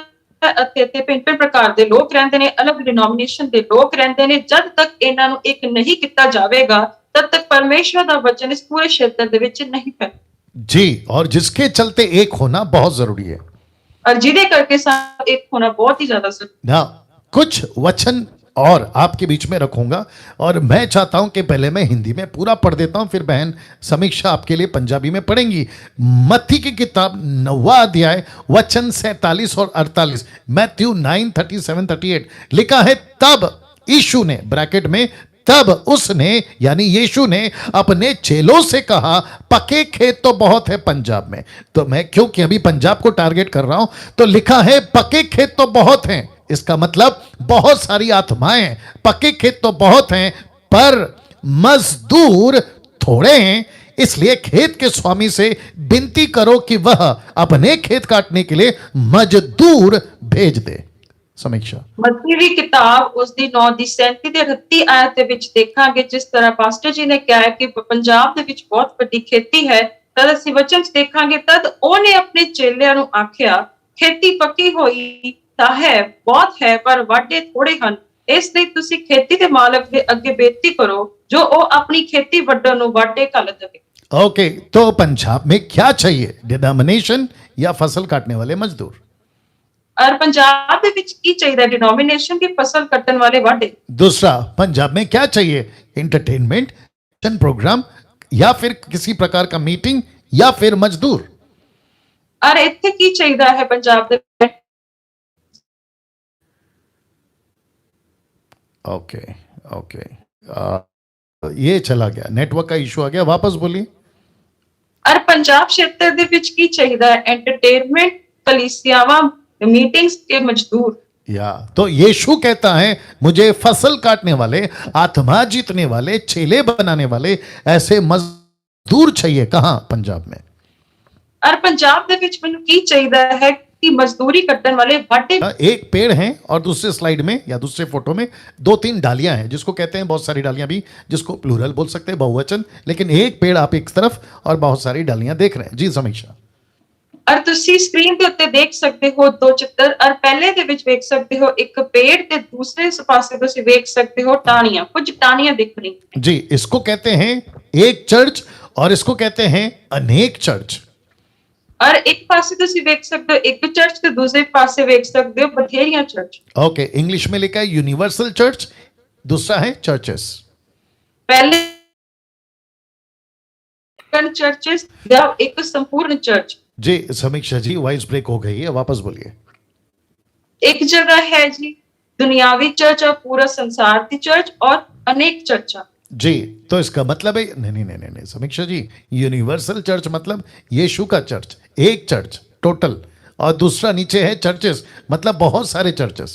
ਅਤੇ ਇੱਥੇ ਭਿੰਨ-ਭਿੰਨ ਪ੍ਰਕਾਰ ਦੇ ਲੋਕ ਰਹਿੰਦੇ ਨੇ, ਅਲੱਗ ਡਿਨੋਮੀਨੇਸ਼ਨ ਦੇ ਲੋਕ ਰਹਿੰਦੇ ਨੇ। ਜਦ ਤੱਕ ਇਹਨਾਂ ਨੂੰ ਇੱਕ ਨਹੀਂ ਕੀਤਾ ਜਾਵੇਗਾ, तब तक परमेश्वर का वचन इस पूरे क्षेत्र ਦੇ ਵਿੱਚ नहीं फैल। जी, और जिसके चलते एक होना बहुत जरूरी है। और ਜਿਹਦੇ ਕਰਕੇ ਸਾਨੂੰ ਇੱਕ होना बहुत ही ज्यादा जरूरी। ना कुछ वचन और आपके बीच में रखूंगा, और मैं चाहता हूं कि पहले मैं हिंदी में पूरा पढ़ देता हूं, फिर बहन समीक्षा आपके लिए पंजाबी में पढ़ेंगी। मत्ती की किताब 9वां अध्याय वचन 47 और 48, मैथ्यू 9:37-38 लिखा है, तब यीशु ने, ब्रैकेट में, तब उसने यानी यीशु ने अपने चेलों से कहा, पके खेत तो बहुत है पंजाब में। तो मैं क्योंकि अभी पंजाब को टारगेट कर रहा हूं, तो लिखा है पके खेत तो बहुत हैं, इसका मतलब बहुत सारी आत्माएं। पके खेत तो बहुत हैं पर मजदूर थोड़े हैं, इसलिए खेत के स्वामी से विनती करो कि वह अपने खेत काटने के लिए मजदूर भेज दे। समीक्षा। मत्ती ਦੀ किताब उसकी 9 ਦੀ 37 ਤੇ 38 ਆਇਤ ਦੇ ਵਿੱਚ ਦੇਖਾਂਗੇ, ਜਿਸ ਤਰ੍ਹਾਂ ਪਾਸਟਰ ਜੀ ਨੇ ਕਿਹਾ ਹੈ ਕਿ ਪੰਜਾਬ ਦੇ ਵਿੱਚ ਬਹੁਤ ਵੱਡੀ ਖੇਤੀ ਹੈ। ਤਦ ਅਸੀਂ ਵਚਨ ਚ ਦੇਖਾਂਗੇ, ਤਦ ਉਹਨੇ ਆਪਣੇ ਚੇਲਿਆਂ ਨੂੰ ਆਖਿਆ, ਖੇਤੀ ਪੱਕੀ ਹੋਈ ਤਾਂ ਹੈ, ਬਹੁਤ ਹੈ, ਪਰ ਵਾਢੇ ਥੋੜੇ ਹਨ। ਇਸ ਲਈ ਤੁਸੀਂ ਖੇਤੀ ਦੇ ਮਾਲਕ ਦੇ ਅੱਗੇ ਬੇਨਤੀ ਕਰੋ ਜੋ ਉਹ ਆਪਣੀ ਖੇਤੀ ਵੱਢਣ ਨੂੰ ਵਾਢੇ ਘੱਲ ਦੇਵੇ। ओके, तो पंजाब में क्या चाहिए? डिनोमिनेशन या फसल काटने वाले मजदूर? और पंजाब ਦੇ ਵਿੱਚ ਕੀ ਚਾਹੀਦਾ? डिनोमिनेशन की फसल कटन वाले वाढे। दूसरा, पंजाब में क्या चाहिए? एंटरटेनमेंट, प्रोग्राम, या फिर किसी प्रकार का मीटिंग, या फिर मजदूर। और ਇੱਥੇ ਕੀ ਚਾਹੀਦਾ ਹੈ ਪੰਜਾਬ ਦੇ ਵਿੱਚ? ओके ओके, ये चला गया, नेटवर्क का इशू आ गया, वापस बोलिए। और पंजाब क्षेत्र ਦੇ ਵਿੱਚ ਕੀ ਚਾਹੀਦਾ ਹੈ? एंटरटेनमेंट, कलीसियावां, मीटिंग्स के मजदूर। या तो यीशु कहता है, मुझे फसल काटने वाले, आत्मा जीतने वाले, चेले बनाने वाले ऐसे मजदूर चाहिए। कहां? पंजाब में। और पंजाब ਦੇ ਵਿੱਚ ਮੈਨੂੰ ਕੀ ਚਾਹੀਦਾ ਹੈ कि मजदूरी कटन वाले वाढे। एक पेड़ है और दूसरे स्लाइड में या दूसरे फोटो में 2-3 डालियां हैं, जिसको कहते हैं, बहुत सारी डालियां भी, जिसको प्लूरल बोल सकते हैं, बहुवचन, लेकिन एक पेड़ आप एक तरफ और बहुत सारी डालियां देख रहे हैं। जी समीक्षा। और ਤੁਸੀਂ ਸਕਰੀਨ ਦੇ ਉੱਤੇ ਦੇਖ ਸਕਦੇ ਹੋ ਦੋ ਚਿੱਤਰ, ਔਰ ਪਹਿਲੇ ਦੇ ਵਿੱਚ ਵੇਖ ਸਕਦੇ ਹੋ ਇੱਕ ਪੇੜ ਤੇ ਦੂਸਰੇ ਪਾਸੇ ਤੁਸੀਂ ਵੇਖ ਸਕਦੇ ਹੋ ਟਾਹਣੀਆਂ, ਕੁਝ ਟਾਹਣੀਆਂ ਦਿਖ ਰਹੀ। जी, इसको कहते हैं एक चर्च और इसको कहते हैं अनेक चर्च। और एक पासे ਤੁਸੀਂ ਵੇਖ ਸਕਦੇ ਹੋ ਇੱਕ ਚਰਚ ਤੇ ਦੂਸਰੇ ਪਾਸੇ ਵੇਖ ਸਕਦੇ ਹੋ ਬਥੇਰੀਆਂ ਚਰਚ। ओके, इंग्लिश में लिखा है यूनिवर्सल चर्च, दूसरा है चर्चेस। पहले चर्चेस या एक संपूर्ण चर्च। जी समीक्षा जी, वॉइस ब्रेक हो गई है, वापस बोलिए। एक जगह है जी दुनियावी चर्च और पूरा संसार की चर्च और अनेक चर्चा। जी, तो इसका मतलब है, नहीं समीक्षा जी, यूनिवर्सल चर्च मतलब यीशु का चर्च, एक चर्च टोटल, और दूसरा नीचे है चर्चेस, मतलब बहुत सारे चर्चेस।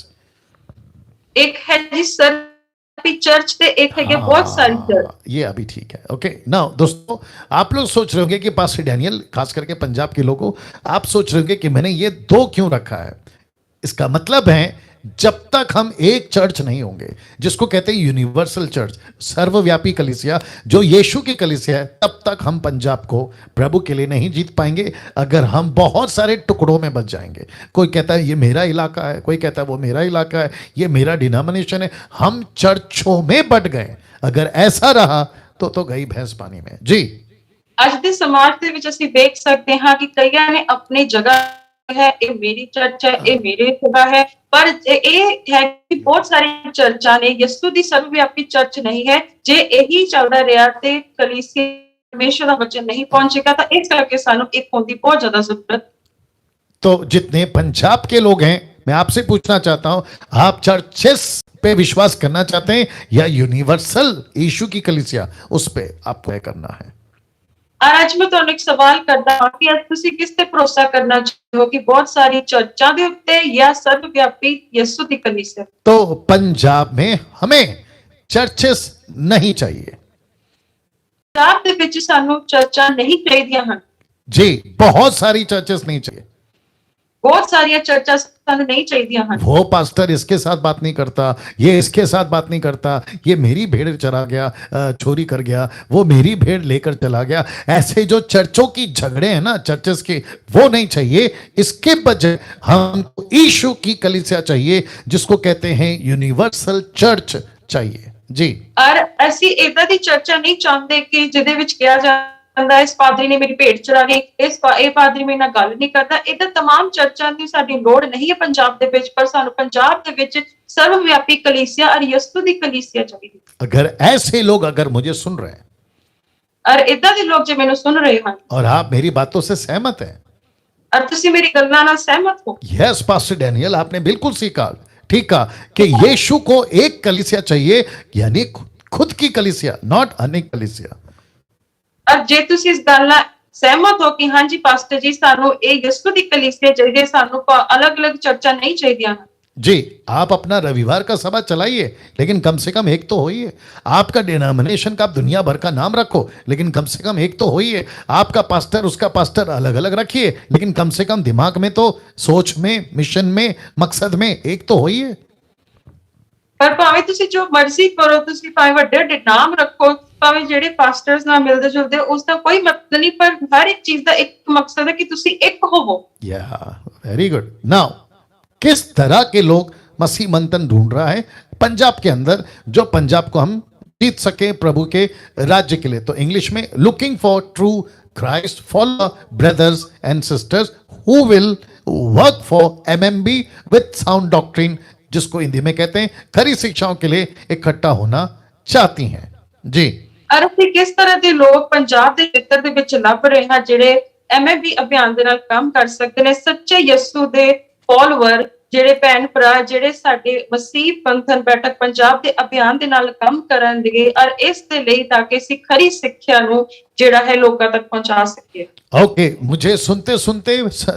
एक है जी सर चर्च ते एक है बहुत सारी चर्च। हाँ, ये अभी ठीक है। ओके नाउ दोस्तों, आप लोग सोच रहे होंगे कि पास्टर डैनियल, खास करके पंजाब के लोगों, आप सोच रहे होंगे कि मैंने ये दो क्यों रखा है। इसका मतलब है जब तक हम एक चर्च नहीं होंगे, जिसको कहते हैं यूनिवर्सल चर्च, सर्वव्यापी कलीसिया, जो यीशु की कलीसिया है, तब तक हम पंजाब को प्रभु के लिए नहीं जीत पाएंगे। अगर हम बहुत सारे टुकड़ों में बच जाएंगे, कोई कहता है ये मेरा इलाका है, कोई कहता है वो मेरा इलाका है, ये मेरा डिनोमिनेशन है, हम चर्चों में बट गए। अगर ऐसा रहा तो गई भैंस पानी में। जी ਅੱਜ ਦੇ ਸਮਾਜ ਦੇ ਵਿੱਚ ਅਸੀਂ ਦੇਖ ਸਕਦੇ ਹਾਂ ਕਿ ਕਈਆਂ ਨੇ ਆਪਣੀ ਜਗ੍ਹਾ ਹੈ, ਇਹ ਮੇਰੀ ਚਰਚ ਹੈ, ਇਹ ਮੇਰੇ ਜਗ੍ਹਾ ਹੈ, ਪਰ ਇਹ ਹੈ ਕਿ ਬਹੁਤ ਸਾਰੀ ਚਰਚਾਂ ਨੇ ਯਿਸੂ ਦੀ ਸਰਵਵਿਆਪੀ ਚਰਚ ਨਹੀਂ ਹੈ। ਜੇ ਇਹੀ ਚੱਲਦਾ ਰਿਹਾ ਤੇ ਕਲੀਸਿया परमेश्वर ਦਾ वचन नहीं पहुंचेगा, ਤਾਂ ਇਸ ਕਰਕੇ ਸਾਨੂੰ ਇੱਕ ਹੋਣ ਦੀ ਬਹੁਤ ਜ਼ਿਆਦਾ ਜ਼ਰੂਰਤ। तो जितने पंजाब के लोग हैं, मैं आपसे पूछना चाहता हूं, आप चर्चेस पे विश्वास करना चाहते हैं या यूनिवर्सल यीशु की कलीसिया, उस पे आपको क्या करना है? और आज मैं ਤੁਹਾਨੂੰ ਇੱਕ ਸਵਾਲ ਕਰਦਾ ਹਾਂ ਕਿ ਅੱਜ ਤੁਸੀਂ ਕਿਸ ਤੇ ਭਰੋਸਾ ਕਰਨਾ ਚਾਹੋ ਕਿ ਬਹੁਤ ਸਾਰੀ ਚਰਚਾਂ ਦੇ ਉੱਤੇ ਜਾਂ ਸਰਵਵਿਆਪੀ ਯਿਸੂ ਦੀ ਕਲੀਸਿया? तो पंजाब में हमें चर्चेस नहीं चाहिए। ਪੰਜਾਬ ਦੇ ਵਿੱਚ ਸਾਨੂੰ ਚਰਚਾਂ ਨਹੀਂ ਚਾਹੀਦੀਆਂ ਹਨ। जी, बहुत सारी चर्चेस नहीं चाहिए। बहुत सारी चर्चा ਸਾਨੂੰ नहीं चाहिए ਹਨ। वो पास्टर इसके साथ बात नहीं करता, ये इसके साथ बात नहीं करता, ये मेरी भेड़ चरा गया, चोरी कर गया, वो मेरी भेड़ लेकर चला गया। ऐसे जो चर्चों की झगड़े हैं ना चर्चेस के, वो नहीं चाहिए। इसके बजाय हमको यीशु की कलीसिया चाहिए, जिसको कहते हैं यूनिवर्सल चर्च चाहिए। जी, और ਅਸੀਂ ਇਦਾਂ ਦੀ ਚਰਚਾ ਨਹੀਂ ਚਾਹੁੰਦੇ ਕਿ ਜਿਹਦੇ ਵਿੱਚ ਕਿਹਾ ਜਾਂਦਾ ਇਸ ਪਾਦਰੀ ਨੇ ਮੇਰੀ ਭੇਡ ਚਰਾ ਲਈ, ਇਹ ਪਾਦਰੀ ਮੇਰੇ ਨਾਲ ਗੱਲ ਨਹੀਂ ਕਰਦਾ। ਇਦਾਂ तमाम ਚਰਚਾਂ ਦੀ ਸਾਡੀ ਲੋੜ ਨਹੀਂ ਹੈ ਪੰਜਾਬ ਦੇ ਵਿੱਚ, ਪਰ ਸਾਨੂੰ ਪੰਜਾਬ ਦੇ ਵਿੱਚ ਸਰਵਵਿਆਪੀ ਕਲੀਸਿया और ਯਿਸੂ ਦੀ ਕਲੀਸਿया ਚਾਹੀਦੀ। अगर ऐसे लोग अगर मुझे सुन रहे हैं और ਇਦਾਂ ਦੇ ਲੋਕ ਜੇ ਮੈਨੂੰ ਸੁਣ ਰਹੇ ਹਨ और आप मेरी बातों से सहमत हैं, और ਤੁਸੀਂ ਮੇਰੀ ਗੱਲਾਂ ਨਾਲ ਸਹਿਮਤ ਹੋ, यस पास्टर डैनियल, आपने बिल्कुल सीखा, ठीक कहा कि यीशु को एक कलीसिया चाहिए, यानी खुद की कलीसिया, नॉट अनेक कलीसिया। और जे ਤੁਸੀਂ ਇਸ ਗੱਲ ਨਾਲ ਸਹਿਮਤ ਹੋ ਕਿ ਹਾਂਜੀ ਪਾਸਟਰ ਜੀ ਸਾਨੂੰ ਇਹ ਯਿਸੂ ਦੀ ਕਲੀਸਿया ਚਾਹੀਦੀ, ਸਾਨੂੰ अलग-अलग ਚਰਚਾ नहीं चाहिए। जी, आप अपना रविवार का सभा चलाइए, लेकिन कम से कम एक तो होइए। आपका डिनोमिनेशन का आप दुनिया भर का नाम रखो, लेकिन कम से कम एक तो होइए। आपका पास्टर उसका पास्टर अलग अलग रखिए, लेकिन कम से कम दिमाग में तो, सोच में, मिशन में, मकसद में एक तो होइए। पर भाਵੇਂ ਤੁਸੀਂ ਜੋ ਮਰਜ਼ੀ ਕਰੋ, ਤੁਸੀਂ ਭਾਵੇਂ ਵੱਡੇ ਵੱਡੇ ਨਾਮ ਰੱਖੋ, ਭਾਵੇਂ ਜਿਹੜੇ ਪਾਸਟਰਸ ਨਾਲ ਮਿਲਦੇ ਜੁਲਦੇ, ਉਸ ਦਾ ਕੋਈ ਮਤਲਬ ਨਹੀਂ, ਪਰ ਹਰ ਇੱਕ ਚੀਜ਼ ਦਾ ਇੱਕ ਮਕਸਦ ਹੈ ਕਿ ਤੁਸੀਂ ਇੱਕ ਹੋਵੋ। या वेरी गुड। नाउ किस तरह के लोग मसीह मंथन ढूंढ रहा है पंजाब के अंदर, जो पंजाब को हम जीत सके प्रभु के राज्य के लिए? तो इंग्लिश में looking for true Christ follow brothers and sisters who will work for MMB with sound doctrine, जिसको हिंदी में कहते हैं खरी शिक्षाओं के लिए इकट्ठा होना चाहती हैं। जी, और ਅਸੀਂ ਕਿਸ ਤਰ੍ਹਾਂ ਦੇ ਲੋਕ ਪੰਜਾਬ ਦੇ ਖੇਤਰ ਦੇ ਵਿੱਚ ਲੱਭ ਰਹੇ ਹਾਂ ਜਿਹੜੇ ਐਮਐਮਬੀ ਅਭਿਆਨ ਦੇ ਨਾਲ ਕੰਮ ਕਰ ਸਕਦੇ ਨੇ, ਸੱਚੇ ਯਿਸੂ ਦੇ ਫਾਲੋਅਰ, ਜਿਹੜੇ ਭੈਣ ਭਰਾ ਜਿਹੜੇ ਸਾਡੇ ਮਸੀਹ ਪੰਥਨ ਬੈਠਕ ਪੰਜਾਬ ਦੇ ਅਭਿਆਨ ਦੇ ਨਾਲ ਕੰਮ ਕਰਨਗੇ, ਔਰ ਇਸ ਦੇ ਲਈ ਤਾਂ ਕਿ ਅਸੀਂ ਖਰੀ ਸਿੱਖਿਆ ਨੂੰ ਜਿਹੜਾ ਹੈ ਲੋਕਾਂ ਤੱਕ ਪਹੁੰਚਾ ਸਕੀਏ। ओके, मुझे सुनते सुनते,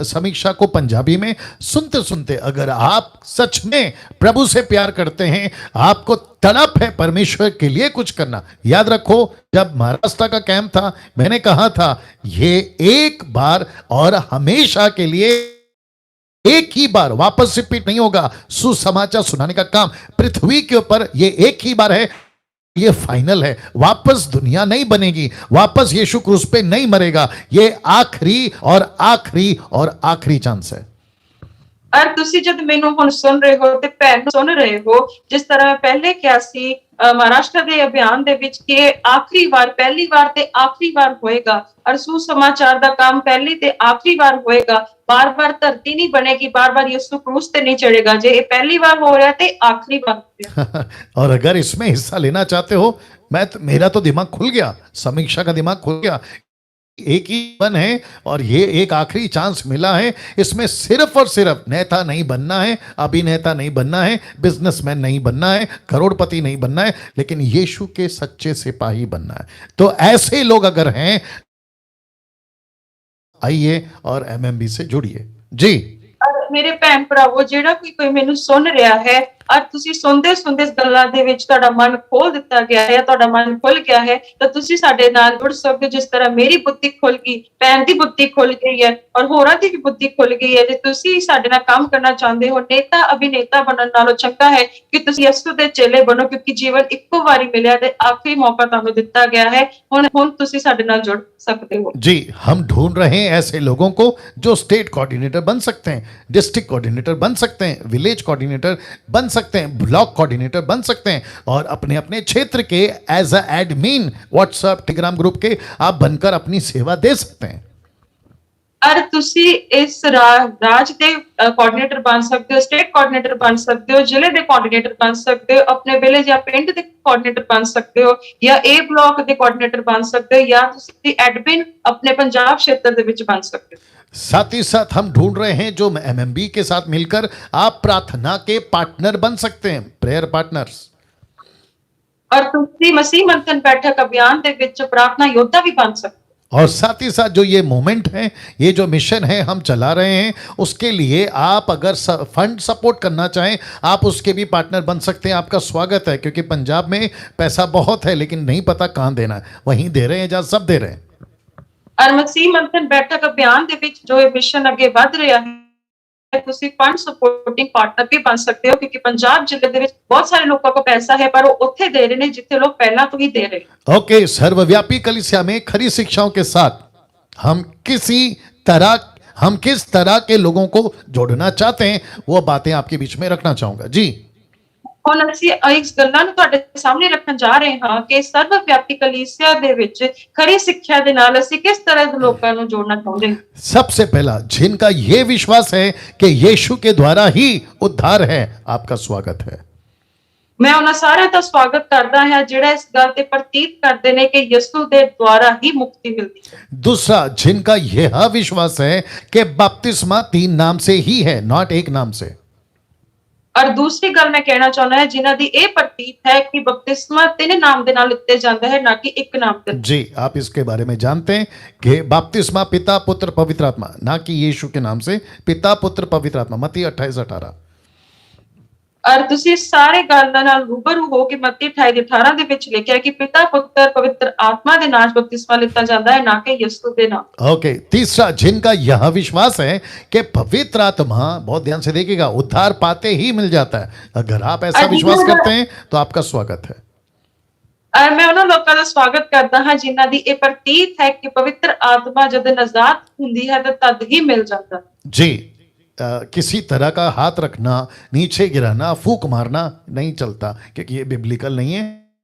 समीक्षा को पंजाबी में सुनते सुनते, अगर आप सच में प्रभु से प्यार करते हैं, आपको तड़प है परमेश्वर के लिए कुछ करना। याद रखो, जब महाराष्ट्र का कैंप था, मैंने कहा था ये एक बार और हमेशा के लिए, एक ही बार, वापस रिपीट नहीं होगा। सुसमाचार सुनाने का काम पृथ्वी के ऊपर ये एक ही बार है, ये फाइनल है। वापस दुनिया नहीं बनेगी, वापस यीशु क्रूस पे नहीं मरेगा। ये आखिरी और आखिरी और आखिरी चांस है। और ਤੁਸੀਂ ਜਦ ਮੈਨੂੰ ਹੁਣ ਸੁਣ ਰਹੇ ਹੋ ਤੇ ਭੈਣ ਨੂੰ ਸੁਣ ਰਹੇ ਹੋ, ਜਿਸ ਤਰ੍ਹਾਂ ਮੈਂ ਪਹਿਲੇ ਕਿਹਾ ਸੀ ਮਹਾਰਾਸ਼ਟਰ ਦੇ ਅਭਿਆਨ ਦੇ ਵਿੱਚ ਕਿ ਆਖਰੀ ਵਾਰ, ਪਹਿਲੀ ਵਾਰ ਤੇ ਆਖਰੀ ਵਾਰ ਹੋਏਗਾ, ਔਰ ਸੁਸਮਾਚਾਰ ਦਾ ਕੰਮ ਪਹਿਲੀ ਤੇ ਆਖਰੀ ਵਾਰ ਹੋਏਗਾ। बार-बार धरती नहीं बनेगी, बार-बार यीशु क्रूस पे नहीं चढ़ेगा। जे ये पहली बार हो रहा है ते आखिरी बार हो रहा है। और अगर इसमें हिस्सा लेना चाहते हो, मेरा तो दिमाग खुल गया, समीक्षा का दिमाग खुल गया। एक ही बन है और ये एक आखिरी चांस मिला है। इसमें सिर्फ और सिर्फ नेता नहीं बनना है, अभिनेता नहीं बनना है, बिजनेसमैन नहीं बनना है, करोड़पति नहीं बनना है, लेकिन यीशु के सच्चे सिपाही बनना है। तो ऐसे लोग अगर हैं, आइए और एमएमबी से जुड़िए। जी, और मेरे भैन भरावो, जेड़ा कोई मैनू सुन रहा है, ਔਰ ਤੁਸੀਂ ਸੁਣਦੇ ਇਸ ਗੱਲਾਂ ਦੇ ਵਿੱਚ ਤੁਹਾਡਾ ਮਨ ਖੋਲ ਦਿੱਤਾ ਗਿਆ ਹੈ, ਤੁਹਾਡਾ ਮਨ ਖੁੱਲ ਗਿਆ ਹੈ, ਤਾਂ ਤੁਸੀਂ ਸਾਡੇ ਨਾਲ ਜੁੜ ਸਕਦੇ ਹੋ। ਜਿਸ ਤਰ੍ਹਾਂ ਮੇਰੀ ਬੁੱਧੀ ਖੁੱਲ ਗਈ, ਭੈਣ ਦੀ ਬੁੱਧੀ ਖੁੱਲ ਗਈ ਹੈ, ਔਰ ਹੋਰਾਂ ਦੀ ਵੀ ਬੁੱਧੀ ਖੁੱਲ ਗਈ ਹੈ। ਜੇ ਤੁਸੀਂ ਸਾਡੇ ਨਾਲ ਕੰਮ ਕਰਨਾ ਚਾਹੁੰਦੇ ਹੋ, ਨੇਤਾ ਅਭਿਨੇਤਾ ਬਣਨ ਨਾਲੋਂ ਚੰਗਾ ਹੈ ਕਿ ਤੁਸੀਂ ਯਿਸੂ ਦੇ ਚੇਲੇ ਬਣੋ, ਕਿਉਂਕਿ ਜੀਵਨ ਇੱਕੋ ਵਾਰੀ ਮਿਲਿਆ ਤੇ ਆਖਰੀ मौका ਤੁਹਾਨੂੰ ਦਿੱਤਾ ਗਿਆ है। ਹੁਣ ਤੁਸੀਂ ਸਾਡੇ ਨਾਲ जुड़ सकते हो। जी, हम ढूंढ रहे हैं ऐसे लोगों को जो स्टेट कोऑर्डिनेटर बन सकते हैं, डिस्ट्रिक्ट कोऑर्डिनेटर बन सकते हैं, विलेज कोऑर्डिनेटर बन सकते हैं, ब्लॉक कोऑर्डिनेटर बन सकते हैं और अपने अपने क्षेत्र के as a admin WhatsApp Telegram group के आप बनकर अपनी सेवा दे सकते हैं। और ਤੁਸੀਂ ਇਸ ਰਾਜ ਦੇ ਕੋਆਰਡੀਨੇਟਰ ਬਣ ਸਕਦੇ ਹੋ, ਸਟੇਟ ਕੋਆਰਡੀਨੇਟਰ ਬਣ ਸਕਦੇ ਹੋ, ਜ਼ਿਲ੍ਹੇ ਦੇ ਕੋਆਰਡੀਨੇਟਰ ਬਣ ਸਕਦੇ ਹੋ, ਆਪਣੇ ਵਿਲੇਜ ਜਾਂ ਪਿੰਡ ਦੇ ਕੋਆਰਡੀਨੇਟਰ ਬਣ ਸਕਦੇ ਹੋ, ਜਾਂ ਏ ਬਲਾਕ ਦੇ ਕੋਆਰਡੀਨੇਟਰ ਬਣ ਸਕਦੇ ਹੋ, ਜਾਂ ਤੁਸੀਂ ਐਡमिन अपने पंजाब क्षेत्र ਦੇ ਵਿੱਚ ਬਣ ਸਕਦੇ ਹੋ। साथ ही साथ हम ढूंढ रहे हैं जो एमएमबी के साथ मिलकर आप प्रार्थना के पार्टनर बन सकते हैं, प्रेयर पार्टनर्स। और ਤੁਸੀਂ ਮਸੀਹ ਮੰਥਨ ਬੈਠਕ ਅਭਿयान ਦੇ ਵਿੱਚ प्रार्थना योद्धा भी बन सकते हो। और साथ ही साथ जो ये मोमेंट है, ये जो मिशन है हम चला रहे हैं, उसके लिए आप अगर फंड सपोर्ट करना चाहें, आप उसके भी पार्टनर बन सकते हैं। आपका स्वागत है, क्योंकि पंजाब में पैसा बहुत है लेकिन नहीं पता कहाँ देना है, वहीं दे रहे हैं जहाँ सब दे रहे हैं। और ਮਸੀਹ ਮੰਥਨ ਬੈਠਕ ਅਭਿयान ਦੇ ਵਿੱਚ ਜੋ ਇਹ ਮਿਸ਼ਨ ਅੱਗੇ ਵੱਧ ਰਿਹਾ ਹੈ, ਤੁਸੀਂ ਫੰਡ ਸਪੋਰਟਿੰਗ ਪਾਰਟਨਰ ਵੀ ਬਣ ਸਕਦੇ ਹੋ, क्योंकि पंजाब जिले ਦੇ ਵਿੱਚ बहुत सारे लोगों को पैसा है, पर वो ਉੱਥੇ ਦੇ ਰਹੇ ਨੇ ਜਿੱਥੇ ਲੋਕ ਪਹਿਲਾਂ ਤੋਂ ਹੀ ਦੇ ਰਹੇ। ओके, सर्वव्यापी कलीसिया में खरी शिक्षाओं के साथ हम किस तरह के लोगों को जोड़ना चाहते हैं, वो बातें आपके बीच में रखना चाहूंगा। जी, ਹੁਣ ਅਸੀਂ ਇਸ ਗੱਲਾਂ ਨੂੰ ਤੁਹਾਡੇ ਸਾਹਮਣੇ ਰੱਖਣ ਜਾ ਰਹੇ ਹਾਂ ਕਿ ਸਰਵ ਵਿਆਪੀ ਕਲੀਸਿया ਦੇ ਵਿੱਚ ਖਰੀ ਸਿੱਖਿਆ ਦੇ ਨਾਲ ਅਸੀਂ ਕਿਸ ਤਰ੍ਹਾਂ ਦੇ ਲੋਕਾਂ ਨੂੰ ਜੋੜਨਾ ਚਾਹੁੰਦੇ ਹਾਂ। सबसे पहला जिनका ये विश्वास है कि यीशु के द्वारा ही उद्धार है, आपका स्वागत है। ਮੈਂ ਉਹਨਾਂ ਸਾਰਿਆਂ ਦਾ ਸਵਾਗਤ ਕਰਦਾ ਹਾਂ ਜਿਹੜਾ ਇਸ ਗੱਲ ਤੇ ਪ੍ਰਤੀਤ ਕਰਦੇ ਨੇ ਕਿ ਯਿਸੂ ਦੇ ਦੁਆਰਾ ਹੀ ਮੁਕਤੀ ਮਿਲਦੀ ਹੈ। दूसरा, जिनका यह विश्वास है कि बपतिस्मा 3 नाम से ही है, नॉट एक नाम से। और दूसरी गल मैं कहना चाहना है जिन्हां दी ਇਹ ਪ੍ਰਤੀਤ है कि बपतिस्मा 3 नाम ਦੇ ਨਾਲ ਲਿੱਤੇ ਜਾਂਦਾ ਹੈ, ना कि एक नाम ਤੇ। जी, आप इसके बारे में जानते हैं कि बपतिस्मा पिता पुत्र पवित्र आत्मा, ना कि यीशु के नाम से, पिता पुत्र पवित्र आत्मा, मत्ती 28:18। और ਤੁਸੀਂ ਸਾਰੇ ਗੱਲਾਂ ਨਾਲ ਰੂਬਰੂ ਹੋ ਕਿ ਮੱਤੀ 28:18 ਦੇ ਵਿੱਚ ਲਿਖਿਆ ਕਿ ਪਿਤਾ ਪੁੱਤਰ ਪਵਿੱਤਰ ਆਤਮਾ ਦੇ ਨਾਮ ਬਪਤਿਸਮਾ ਲਿੱਤਾ ਜਾਂਦਾ ਹੈ, ਨਾ कि यीशु ਦੇ नाम। ओके, तीसरा, जिनका यह विश्वास है कि पवित्र आत्मा, बहुत ध्यान से देखिएगा, उद्धार पाते ही मिल जाता है। अगर आप ऐसा विश्वास करते हैं तो आपका स्वागत है। मैं ਉਹਨਾਂ ਲੋਕਾਂ ਦਾ ਸਵਾਗਤ ਕਰਦਾ ਹਾਂ ਜਿਨ੍ਹਾਂ ਦੀ ਇਹ ਪ੍ਰਤੀਤ ਹੈ ਕਿ ਪਵਿੱਤਰ ਆਤਮਾ ਜਦ ਨਜ਼ਾਤ ਹੁੰਦੀ ਹੈ ਤਾਂ ਤਦ ਹੀ ਮਿਲ ਜਾਂਦਾ। जी, किसी तरह का हाथ रखना, नीचे गिराना, फूक मारना नहीं चलता, क्योंकि ये बिब्लिकल नहीं है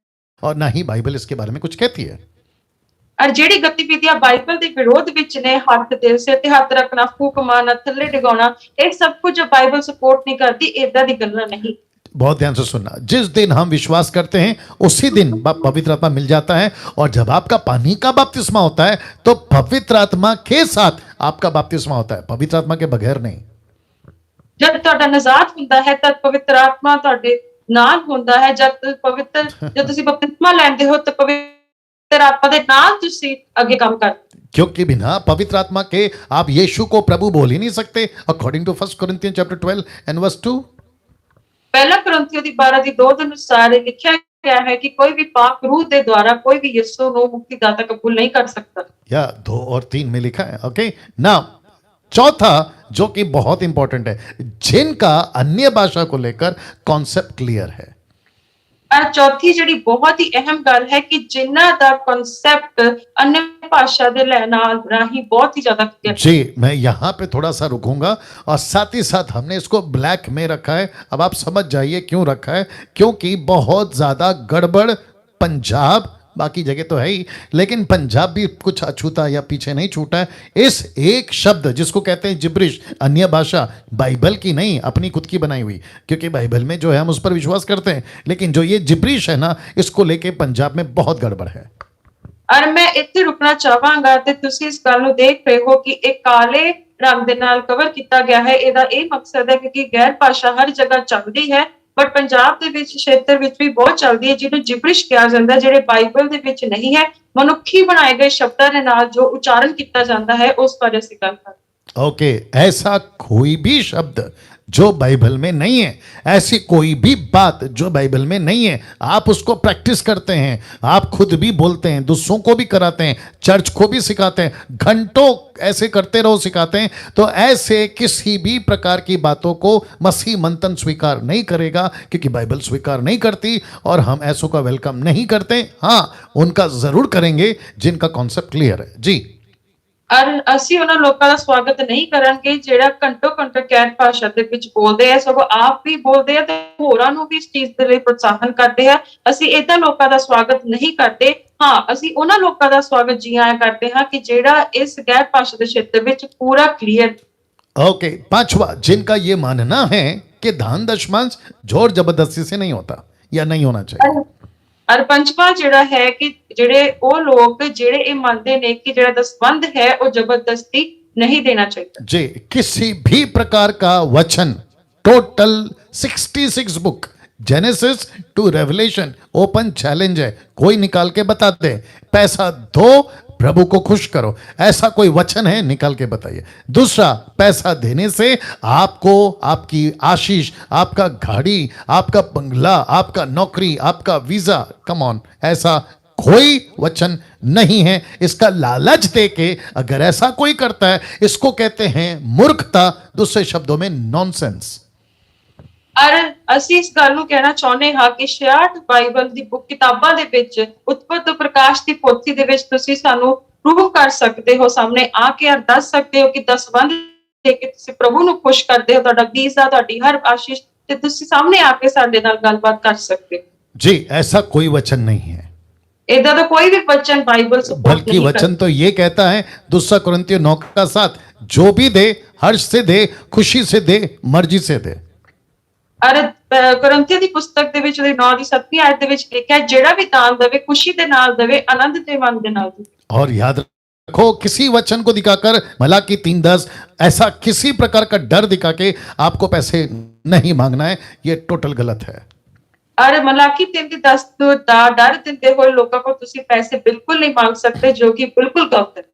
और ना ही बाइबल इसके बारे में कुछ कहती है। और ਜਿਹੜੀ ਗਤੀਵਿਧੀਆਂ ਬਾਈਬਲ ਦੇ ਵਿਰੋਧ ਵਿੱਚ ਨੇ, ਹੱਥ ਦੇ ਸਿਰ ਤੇ ਹੱਥ ਰੱਖਣਾ, ਫੂਕ ਮਾਰਨਾ, ਥੱਲੇ ਡਿਗਾਉਣਾ, ਇਹ ਸਭ ਕੁਝ ਬਾਈਬਲ ਸਪੋਰਟ ਨਹੀਂ ਕਰਦੀ, ਏਦਾਂ ਦੀ ਗੱਲਾਂ नहीं। बहुत ध्यान से सुनना, जिस दिन हम विश्वास करते हैं उसी दिन पवित्र आत्मा मिल जाता है, और जब आपका पानी का बपतिस्मा होता है तो पवित्र आत्मा के साथ आपका बपतिस्मा होता है, पवित्र आत्मा के बगैर नहीं। ਜਦ ਤੁਹਾਡਾ ਨਜ਼ਾਤ ਹੁੰਦਾ ਹੈ ਤਦ ਪਵਿੱਤਰ ਆਤਮਾ ਤੁਹਾਡੇ ਨਾਲ ਹੁੰਦਾ ਹੈ। ਜਦ ਤੁਸੀਂ ਬਪਤਿਸਮਾ ਲੈਂਦੇ ਹੋ ਤਾਂ ਪਵਿੱਤਰ ਆਤਮਾ ਦੇ ਨਾਲ ਤੁਸੀਂ ਅੱਗੇ ਕੰਮ ਕਰਦੇ। क्योंकि बिना पवित्र आत्मा के आप यीशु को प्रभु बोल ही नहीं सकते, according to 1 Corinthians chapter 12 and verse 2। ਪਹਿਲਾ ਕੁਰਿੰਥੀਓ ਦੀ 12 ਦੀ 2 ਦੇ ਅਨੁਸਾਰ ਲਿਖਿਆ ਗਿਆ है कि कोई भी पाक रूह के द्वारा कोई भी यीशु को मुक्तिदाता कबूल नहीं कर सकता। या 2 और 3 में लिखा है। ओके, नाउ चौथा, जो कि बहुत इंपॉर्टेंट है, जिनका अन्य भाषा को लेकर कॉन्सेप्ट क्लियर है। और चौथी जड़ी बहुत ही अहम गल है कि जिन्ना दा कॉन्सेप्ट अन्य भाषा दे नाल राही बहुत ही ज्यादा क्लियर। जी, मैं यहाँ पे थोड़ा सा रुकूंगा, और साथ ही साथ हमने इसको ब्लैक में रखा है। अब आप समझ जाइए क्यों रखा है, क्योंकि बहुत ज्यादा गड़बड़ पंजाब, बाकी जगह तो है ही, लेकिन पंजाब भी कुछ अछूता या पीछे नहीं छूटा है। इस एक शब्द जिसको कहते हैं जिब्रिश, अन्य भाषा, बाइबल की नहीं, अपनी खुद की बनाई हुई, क्योंकि बाइबल में जो है हम उस पर विश्वास करते हैं, लेकिन जो ये जिब्रिश है ना, इसको लेके पंजाब में बहुत गड़बड़ है। और मैं इत्थे रुकना चाहांगा ते तुसी इस गल नूं देख रहे हो कि एक काले रंग दे नाल कवर किया गया है। ਇਹਦਾ ਇਹ ਮਕਸਦ ਹੈ ਕਿ ਗੈਰ ਭਾਸ਼ਾ ਹਰ ਜਗ੍ਹਾ ਚੱਲਦੀ ਹੈ, बट पंजाब ਦੇ ਵਿੱਚ ਖੇਤਰ ਵਿੱਚ ਵੀ ਬਹੁਤ ਚੱਲਦੀ ਹੈ ਜਿਹਨੂੰ ਜਿਬਰਿਸ਼ ਕਿਹਾ ਜਾਂਦਾ ਹੈ, ਜਿਹੜੇ ਬਾਈਬਲ ਦੇ ਵਿੱਚ ਨਹੀਂ ਹੈ, ਮਨੁੱਖੀ ਬਣਾਏ ਗਏ ਸ਼ਬਦਾਂ ਦੇ ਨਾਲ ਜੋ ਉਚਾਰਨ ਕੀਤਾ ਜਾਂਦਾ ਹੈ ਉਸ ਬਾਰੇ ਅਸੀਂ ਗੱਲ ਕਰਾਂਗੇ। ओके, ऐसा कोई भी शब्द जो बाइबल में नहीं है। ऐसी कोई भी बात जो बाइबल में नहीं है आप उसको प्रैक्टिस करते हैं, आप खुद भी बोलते हैं, दूसरों को भी कराते हैं, चर्च को भी सिखाते हैं, घंटों ऐसे करते रहो, सिखाते हैं। तो ऐसे किसी भी प्रकार की बातों को मसीह मंथन स्वीकार नहीं करेगा, क्योंकि बाइबल स्वीकार नहीं करती और हम ऐसों का वेलकम नहीं करते। हाँ, उनका जरूर करेंगे जिनका कॉन्सेप्ट क्लियर है। जी। ਔਰ ਅਸੀਂ ਉਹਨਾਂ ਲੋਕਾਂ ਦਾ ਸਵਾਗਤ ਨਹੀਂ ਕਰਾਂਗੇ ਜਿਹੜਾ ਘੰਟੋ ਘੰਟੇ ਕੈਟ ਭਾਸ਼ਾ ਦੇ ਵਿੱਚ ਬੋਲਦੇ ਆ, ਸਗੋਂ ਆਪ ਵੀ ਬੋਲਦੇ ਆ ਤੇ ਹੋਰਾਂ ਨੂੰ ਵੀ ਇਸ ਚੀਜ਼ ਦੇ ਲਈ ਪ੍ਰੋਤਸਾਹਨ ਕਰਦੇ ਆ। ਅਸੀਂ ਇਦਾਂ ਲੋਕਾਂ ਦਾ ਸਵਾਗਤ ਨਹੀਂ ਕਰਦੇ। ਹਾਂ, ਅਸੀਂ ਉਹਨਾਂ ਲੋਕਾਂ ਦਾ ਸਵਾਗਤ ਜੀ ਆਇਆਂ ਕਰਦੇ ਹਾਂ ਕਿ ਜਿਹੜਾ ਇਸ ਗੈਰ ਭਾਸ਼ਾ ਦੇ ਖੇਤਰ ਵਿੱਚ ਪੂਰਾ ਕਲੀਅਰ। ओके, पांचवा, जिनका ये मानना है कि दान दशमांश जोर जबरदस्ती से नहीं होता या नहीं होना चाहिए। ਔਰ ਪੰਜਵਾਂ ਜਿਹੜਾ ਹੈ ਕਿ ਜਿਹੜੇ ਉਹ ਲੋਕ ਜਿਹੜੇ ਇਹ ਮੰਨਦੇ ਨੇ ਕਿ ਜਿਹੜਾ ਦਸਵੰਧ ਹੈ ਉਹ ਜ਼ਬਰਦਸਤੀ नहीं देना चाहिए। जी, किसी भी प्रकार का वचन, total 66 book Genesis to Revelation open challenge है, कोई निकाल के बता दे। पैसा दो, प्रभु को खुश करो, ऐसा कोई वचन है निकाल के बताइए। दूसरा, पैसा देने से आपको आपकी आशीष, आपका गाड़ी, आपका बंगला, आपका नौकरी, आपका वीजा, कम ऑन, ऐसा कोई वचन नहीं है। इसका लालच देके अगर ऐसा कोई करता है, इसको कहते हैं मूर्खता, दूसरे शब्दों में नॉनसेंस। ਔਰ ਅਸੀਂ ਇਸ ਗੱਲ ਨੂੰ ਕਹਿਣਾ ਚਾਹੁੰਦੇ ਹਾਂ ਕਿ 66 ਬਾਈਬਲ ਦੀ ਬੁੱਕ ਕਿਤਾਬਾਂ ਦੇ ਵਿੱਚ ਉਤਪਤ ਪ੍ਰਕਾਸ਼ ਦੀ ਪੋਥੀ ਦੇ ਵਿੱਚ ਤੁਸੀਂ ਸਾਨੂੰ ਪ੍ਰੂਵ ਕਰ ਸਕਦੇ ਹੋ, ਸਾਹਮਣੇ ਆ ਕੇ ਦੱਸ ਸਕਦੇ ਹੋ ਕਿ ਦਸਵੰਧ ਦੇ ਕੇ ਤੁਸੀਂ ਪ੍ਰਭੂ ਨੂੰ ਖੁਸ਼ ਕਰਦੇ ਹੋ, ਤੁਹਾਡਾ ਵੀਜ਼ਾ, ਤੁਹਾਡੀ ਹਰ ਆਸ਼ੀਸ਼, ਤੇ ਤੁਸੀਂ ਸਾਹਮਣੇ ਆ ਕੇ ਸਾਡੇ ਨਾਲ ਗੱਲਬਾਤ ਕਰ ਸਕਦੇ ਹੋ। जी, ऐसा कोई वचन नहीं है, इधर तो कोई भी वचन बाइबल सपोर्ट बल्कि नहीं वचन तो ये कहता है, दूसरा कुरिन्थियों 9:7, जो भी दे हर्ष से दे, खुशी से दे, मर्जी से दे। ਅਰ ਕੁਰਿੰਥੀਆਂ ਦੀ ਪੁਸਤਕ ਦੇ ਵਿੱਚ 9 ਦੀ 7ਵੀਂ ਆਇਤ ਦੇ ਵਿੱਚ ਲਿਖਿਆ, ਜਿਹੜਾ ਵੀ ਦਾਨ ਦੇਵੇ ਖੁਸ਼ੀ ਦੇ ਨਾਲ ਦੇਵੇ, ਆਨੰਦ ਤੇ ਮਨ ਦੇ ਨਾਲ ਦੇਵੇ। और याद रखो, किसी वचन को दिखाकर, मलाकी 3:10, ऐसा किसी प्रकार का डर दिखा के आपको पैसे नहीं मांगना है, ये टोटल गलत है। और मलाकी 3 ਦੀ 10 ਦਾ ਡਰ ਦਿੰਦੇ ਹੋਏ ਲੋਕਾਂ को ਤੁਸੀਂ पैसे बिल्कुल नहीं मांग सकते, जो कि बिल्कुल गलत है।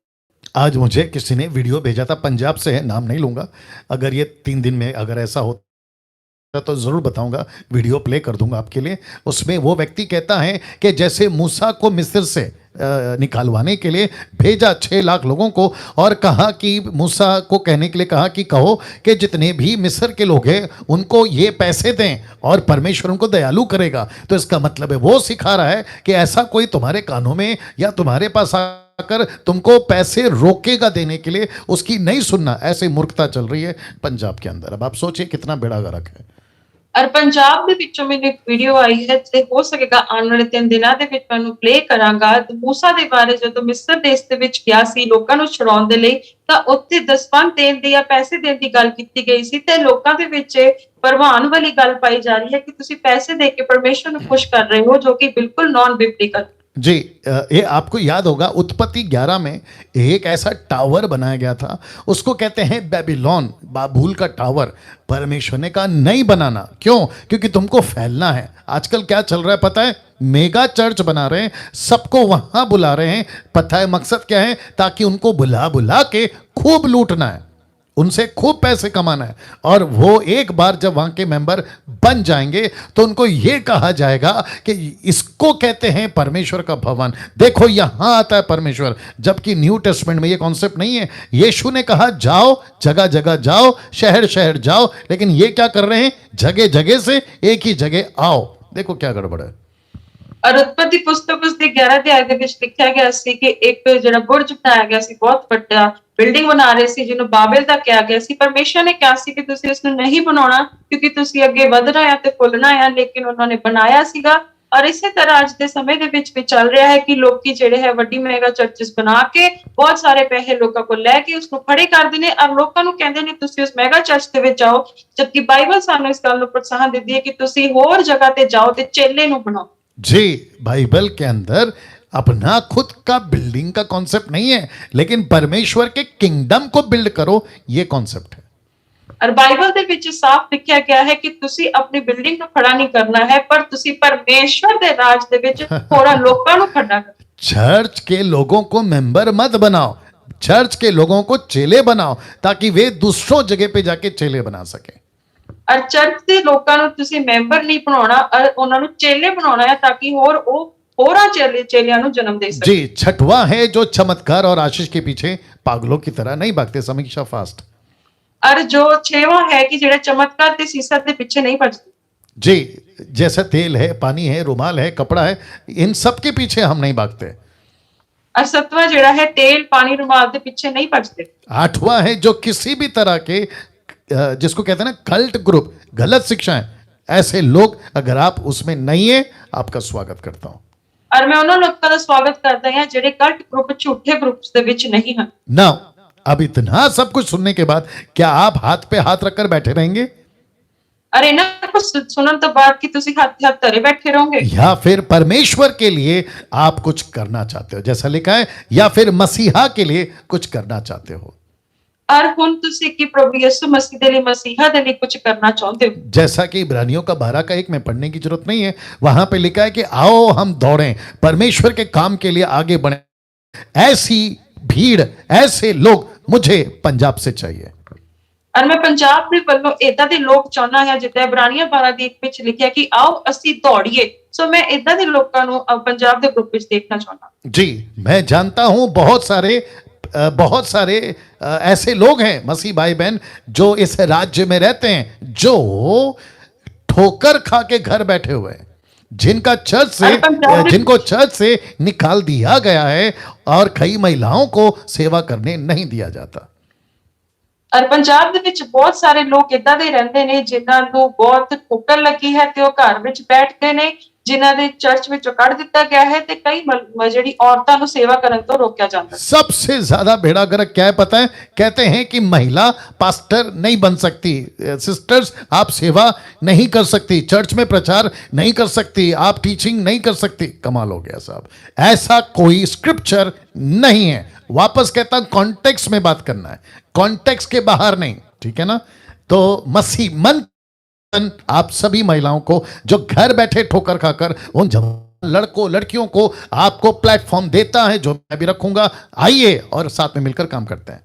आज मुझे किसी ने वीडियो भेजा था, पंजाब से है, नाम नहीं लूंगा, अगर ये 3 दिन में अगर ऐसा होता तो जरूर बताऊंगा, वीडियो प्ले कर दूंगा आपके लिए। उसमें वो व्यक्ति कहता है कि जैसे मूसा को मिस्र से निकालवाने के लिए भेजा 6 लाख लोगों को, और कहा कि मूसा को कहने के लिए कहा कि कहो कि जितने भी मिस्र के लोग हैं उनको ये पैसे दें और परमेश्वर उनको दयालु करेगा। तो इसका मतलब है वो सिखा रहा है कि ऐसा कोई तुम्हारे कानों में या तुम्हारे पास आकर तुमको पैसे रोकेगा देने के लिए, उसकी नहीं सुनना। ऐसे मूर्खता चल रही है पंजाब के अंदर। अब आप सोचिए कितना बेड़ा गर्क है। और पंजाब ਦੇ ਵਿੱਚੋਂ ਮੈਨੂੰ ਇੱਕ ਵੀਡੀਓ ਆਈ ਹੈ, ਤੇ ਹੋ ਸਕੇਗਾ ਆਉਣ ਵਾਲੇ 3 ਦਿਨਾਂ ਦੇ ਵਿੱਚ ਤੁਹਾਨੂੰ ਪਲੇ ਕਰਾਂਗਾ। ਮੂਸਾ ਦੇ ਬਾਰੇ ਜਦੋਂ ਮਿਸਰ ਦੇਸ਼ ਦੇ ਵਿੱਚ ਗਿਆ ਸੀ ਲੋਕਾਂ ਨੂੰ ਛੁਡਾਉਣ ਦੇ ਲਈ, ਤਾਂ ਉੱਥੇ ਦਸਵੰਧ ਦੇਣ ਦੀ ਜਾਂ ਪੈਸੇ ਦੇਣ ਦੀ ਗੱਲ ਕੀਤੀ ਗਈ ਸੀ, ਤੇ ਲੋਕਾਂ ਦੇ ਵਿੱਚ ਪ੍ਰਵਾਨ ਵਾਲੀ ਗੱਲ ਪਾਈ ਜਾ ਰਹੀ ਹੈ ਕਿ ਤੁਸੀਂ ਪੈਸੇ ਦੇ ਕੇ परमेश्वर ਨੂੰ ਖੁਸ਼ कर रहे हो, जो कि बिल्कुल नॉन बिब्लिकल। जी, ये आपको याद होगा, उत्पत्ति 11 में एक ऐसा टावर बनाया गया था, उसको कहते हैं बेबीलोन, बाबुल का टावर। परमेश्वर ने कहा नहीं बनाना। क्यों? क्योंकि तुमको फैलना है। आजकल क्या चल रहा है पता है? मेगा चर्च बना रहे हैं, सबको वहां बुला रहे हैं। पता है मकसद क्या है? ताकि उनको बुला बुला के खूब लूटना है, उनसे खूब पैसे कमाना है। और वो एक बार जब वहां के मेंबर बन जाएंगे तो उनको ये कहा जाएगा कि इसको कहते हैं परमेश्वर का भवन। देखो यहां आता है परमेश्वर, जबकि न्यू टेस्टमेंट में ये कॉन्सेप्ट नहीं है। यीशु ने कहा जाओ, जगह जगह जाओ, शहर शहर जाओ, लेकिन ये क्या कर रहे हैं? जगह जगह से एक ही जगह आओ। देखो क्या गड़बड़ है। और उत्पत्ति पुस्तक उसके 11 अध्याय ਦੇ ਵਿੱਚ ਲਿਖਿਆ ਗਿਆ ਸੀ ਕਿ ਇੱਕ ਜਿਹੜਾ ਬੁਰਜ ਬਣਾਇਆ ਗਿਆ ਸੀ, ਬਹੁਤ ਵੱਡਾ ਬਿਲਡਿੰਗ ਬਣਾ ਰਹੇ ਸੀ, ਜਿਹਨੂੰ ਬਾਬਲ ਦਾ ਕਿਹਾ ਗਿਆ ਸੀ। ਪਰਮੇਸ਼ਰ ਨੇ ਕਿਹਾ ਸੀ ਕਿ ਤੁਸੀਂ ਇਸ ਨੂੰ ਨਹੀਂ ਬਣਾਉਣਾ, ਕਿਉਂਕਿ ਤੁਸੀਂ ਅੱਗੇ ਵਧਣਾ ਹੈ ਤੇ ਫੁੱਲਣਾ ਹੈ, ਲੇਕਿਨ ਉਹਨਾਂ ਨੇ ਬਣਾਇਆ ਸੀਗਾ। और इसी तरह ਅੱਜ ਦੇ ਸਮੇਂ ਦੇ ਵਿੱਚ ਵੀ ਚੱਲ ਰਿਹਾ ਹੈ ਕਿ ਲੋਕੀ ਜਿਹੜੇ ਹੈ ਵੱਡੀ ਮੈਗਾ ਚਰਚਸ ਬਣਾ ਕੇ ਬਹੁਤ ਸਾਰੇ ਪੈਸੇ ਲੋਕਾਂ ਕੋਲ ਲੈ ਕੇ ਉਸ ਨੂੰ ਖੜੇ ਕਰਦੇ ਨੇ, ਔਰ ਲੋਕਾਂ ਨੂੰ ਕਹਿੰਦੇ ਨੇ ਤੁਸੀਂ ਉਸ ਮੈਗਾ ਚਰਚ ਦੇ ਵਿੱਚ ਆਓ, ਜਦਕਿ ਬਾਈਬਲ ਸਾਨੂੰ ਇਸ ਗੱਲ ਨੂੰ ਪ੍ਰੋਤਸਾਹਨ ਦਿੰਦੀ ਹੈ ਕਿ ਤੁਸੀਂ ਹੋਰ ਜਗ੍ਹਾ ਤੇ ਜਾਓ ਤੇ ਚੇਲੇ ਨੂੰ ਬਣਾਓ। जी, बाइबल के अंदर अपना खुद का बिल्डिंग का कॉन्सेप्ट नहीं है, लेकिन परमेश्वर के किंगडम को बिल्ड करो, ये कॉन्सेप्ट है। और बाइबल ਦੇ ਵਿੱਚ ਸਾਫ਼ ਲਿਖਿਆ ਗਿਆ ਹੈ ਕਿ ਤੁਸੀਂ ਆਪਣੀ ਬਿਲਡਿੰਗ ਨੂੰ ਖੜਾ ਨਹੀਂ ਕਰਨਾ ਹੈ, ਪਰ ਤੁਸੀਂ ਪਰਮੇਸ਼ਵਰ ਦੇ ਰਾਜ ਦੇ ਵਿੱਚ ਹੋਰਾਂ ਲੋਕਾਂ ਨੂੰ ਖੜਾ ਕਰਨਾ। चर्च के लोगों को मेंबर मत बनाओ, चर्च के लोगों को चेले बनाओ, ताकि वे दूसरों जगह पे जाके चेले बना सके। ਔਰ ਚਰਚ ਦੇ ਲੋਕਾਂ ਨੂੰ ਤੁਸੀਂ ਮੈਂਬਰ ਨਹੀਂ ਬਣਾਉਣਾ, ਉਹਨਾਂ ਨੂੰ ਚੇਲੇ ਬਣਾਉਣਾ ਹੈ, ਤਾਂ ਕਿ ਹੋਰ ਉਹ ਹੋਰਾਂ चेलियां ਨੂੰ जन्म दे सके। जी, छठवां है जो चमत्कार और आशीष के पीछे पागलों की तरह नहीं भागते। समीक्षा फास्ट। और जो छेवां है कि जेड़ा चमत्कार ते सीसा दे पीछे नहीं भजदे। जी, जैसा तेल है, पानी है, रुमाल है, कपड़ा है, इन सब के पीछे हम नहीं भागते। और सतवां जेड़ा है तेल पानी रुमाल दे पीछे नहीं भजदे। आठवां है जो किसी भी तरह के जिसको कहते हैं ना कल्ट ग्रुप, गलत शिक्षा है, ऐसे लोग अगर आप उसमें नहीं है, आपका स्वागत करता हूं। और मैं उन्होंने लोगों का स्वागत करता हूं जेड़े कल्ट ग्रुप झूठे ग्रुप्स दे विच नहीं हैं। ना, अब इतना सब कुछ सुनने के बाद क्या आप हाथ पे हाथ रखकर बैठे रहेंगे? अरे ना कुछ सुनने तो बाद कि तुसी हाथ हाथ धरे बैठे रहोगे, या फिर परमेश्वर के लिए आप कुछ करना चाहते हो, जैसा लिखा है, या फिर मसीहा के लिए कुछ करना चाहते हो। और हुन तुसी कि प्रभु यीशु मसीह दे लिए मसीहा दे लिए कुछ करना चाहते हो। जैसा कि इब्रानियों का 12 में पढ़ने की जरूरत नहीं है, वहां पे लिखा है कि आओ हम दौड़ें, परमेश्वर के काम के लिए आगे बढ़ें। ऐसी भीड़, ऐसे लोग मुझे पंजाब से चाहिए। और मैं पंजाब ਦੇ ਵੱਲੋਂ ਇਦਾਂ ਦੇ ਲੋਕ ਚਾਹਨਾ ਹੈ, ਜਿੱਦਾਂ ਇਬਰਾਨੀਆਂ 12 ਵਿੱਚ ਲਿਖਿਆ ਕਿ ਆਓ ਅਸੀਂ ਦੌੜੀਏ। ਸੋ मैं ਇਦਾਂ ਦੇ ਲੋਕਾਂ ਨੂੰ पंजाब ਦੇ ਗਰੁੱਪ ਵਿੱਚ देखना ਚਾਹਨਾ। जी, मैं जानता हूं बहुत सारे ऐसे लोग हैं मसीह भाई बहन जो इस राज्य में रहते हैं, जो ठोकर खा के घर बैठे हुए हैं, जिनको चर्च से निकाल दिया गया है और कई महिलाओं को सेवा करने नहीं दिया जाता। और पंजाब ਦੇ ਵਿੱਚ ਬਹੁਤ ਸਾਰੇ ਲੋਕ ਇਦਾਂ ਦੇ ਰਹਿੰਦੇ ਨੇ ਜਿਨ੍ਹਾਂ ਨੂੰ ਬਹੁਤ ਠੋਕਰ ਲੱਗੀ ਹੈ ਤੇ ਉਹ ਘਰ ਵਿੱਚ ਬੈਠਦੇ ਨੇ, ਜਿਨ੍ਹਾਂ ਦੇ ਚਰਚ ਵਿੱਚੋਂ ਕੱਢ ਦਿੱਤਾ ਗਿਆ है ਤੇ कई ਜਿਹੜੀ औरतों ਨੂੰ सेवा करने ਤੋਂ रोका जाता है। सबसे ज्यादा भेड़ा गर्क क्या है पता है? कहते हैं कि महिला पास्टर नहीं बन सकती, सिस्टर्स आप सेवा नहीं कर सकती, चर्च में प्रचार नहीं कर सकती, आप टीचिंग नहीं कर सकती। कमाल हो गया साहब, ऐसा कोई स्क्रिप्चर नहीं है। वापस कहता हूं कॉन्टेक्स्ट में बात करना है, कॉन्टेक्स्ट के बाहर नहीं, ठीक है ना? तो मसीह मन आप सभी महिलाओं को जो घर बैठे ठोकर खाकर उन लड़कों लड़कियों को आपको प्लेटफॉर्म देता है, जो मैं भी रखूंगा, आइए और साथ में मिलकर काम करते हैं।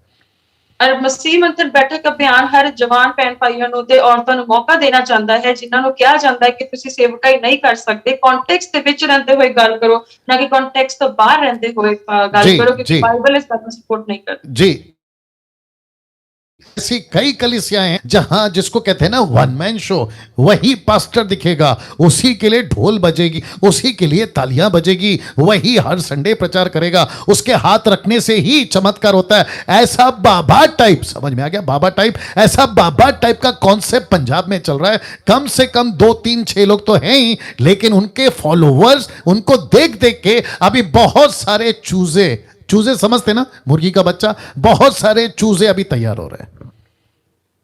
और मसीह मंथन बैठक अभियान हर जवान भैन भाइयों ਨੂੰ ਤੇ ਔਰਤਾਂ ਨੂੰ ਮੌਕਾ ਦੇਣਾ ਚਾਹੁੰਦਾ ਹੈ, ਜਿਨ੍ਹਾਂ ਨੂੰ ਕਿਹਾ ਜਾਂਦਾ ਹੈ ਕਿ ਤੁਸੀਂ ਸੇਵਕਾਈ ਨਹੀਂ ਕਰ ਸਕਦੇ। ਕੌਂਟੈਕਸਟ ਦੇ ਵਿੱਚ ਰਹਿੰਦੇ ਹੋਏ ਗੱਲ ਕਰੋ, ਨਾ ਕਿ ਕੌਂਟੈਕਸਟ ਤੋਂ ਬਾਹਰ ਰਹਿੰਦੇ ਹੋਏ ਗੱਲ ਕਰੋ, ਕਿਉਂਕਿ ਬਾਈਬਲ ਇਸ ਬਾਤ ਨੂੰ ਸਪੋਰਟ नहीं करती। जी, ऐसी कई कलीसियाएं हैं जहां जिसको कहते हैं ना वन मैन शो, वही पास्टर दिखेगा, उसी के लिए ढोल बजेगी, उसी के लिए तालियां बजेगी, वही हर संडे प्रचार करेगा, उसके हाथ रखने से ही चमत्कार होता है। ऐसा बाबा टाइप, समझ में आ गया? बाबा टाइप, ऐसा बाबा टाइप का कॉन्सेप्ट पंजाब में चल रहा है। कम से कम 2 3 6 लोग तो हैं ही, लेकिन उनके फॉलोवर्स उनको देख देख के अभी बहुत सारे चूजे समझते ना, मुर्गी का बच्चा, बहुत सारे चूजे अभी तैयार हो रहे हैं।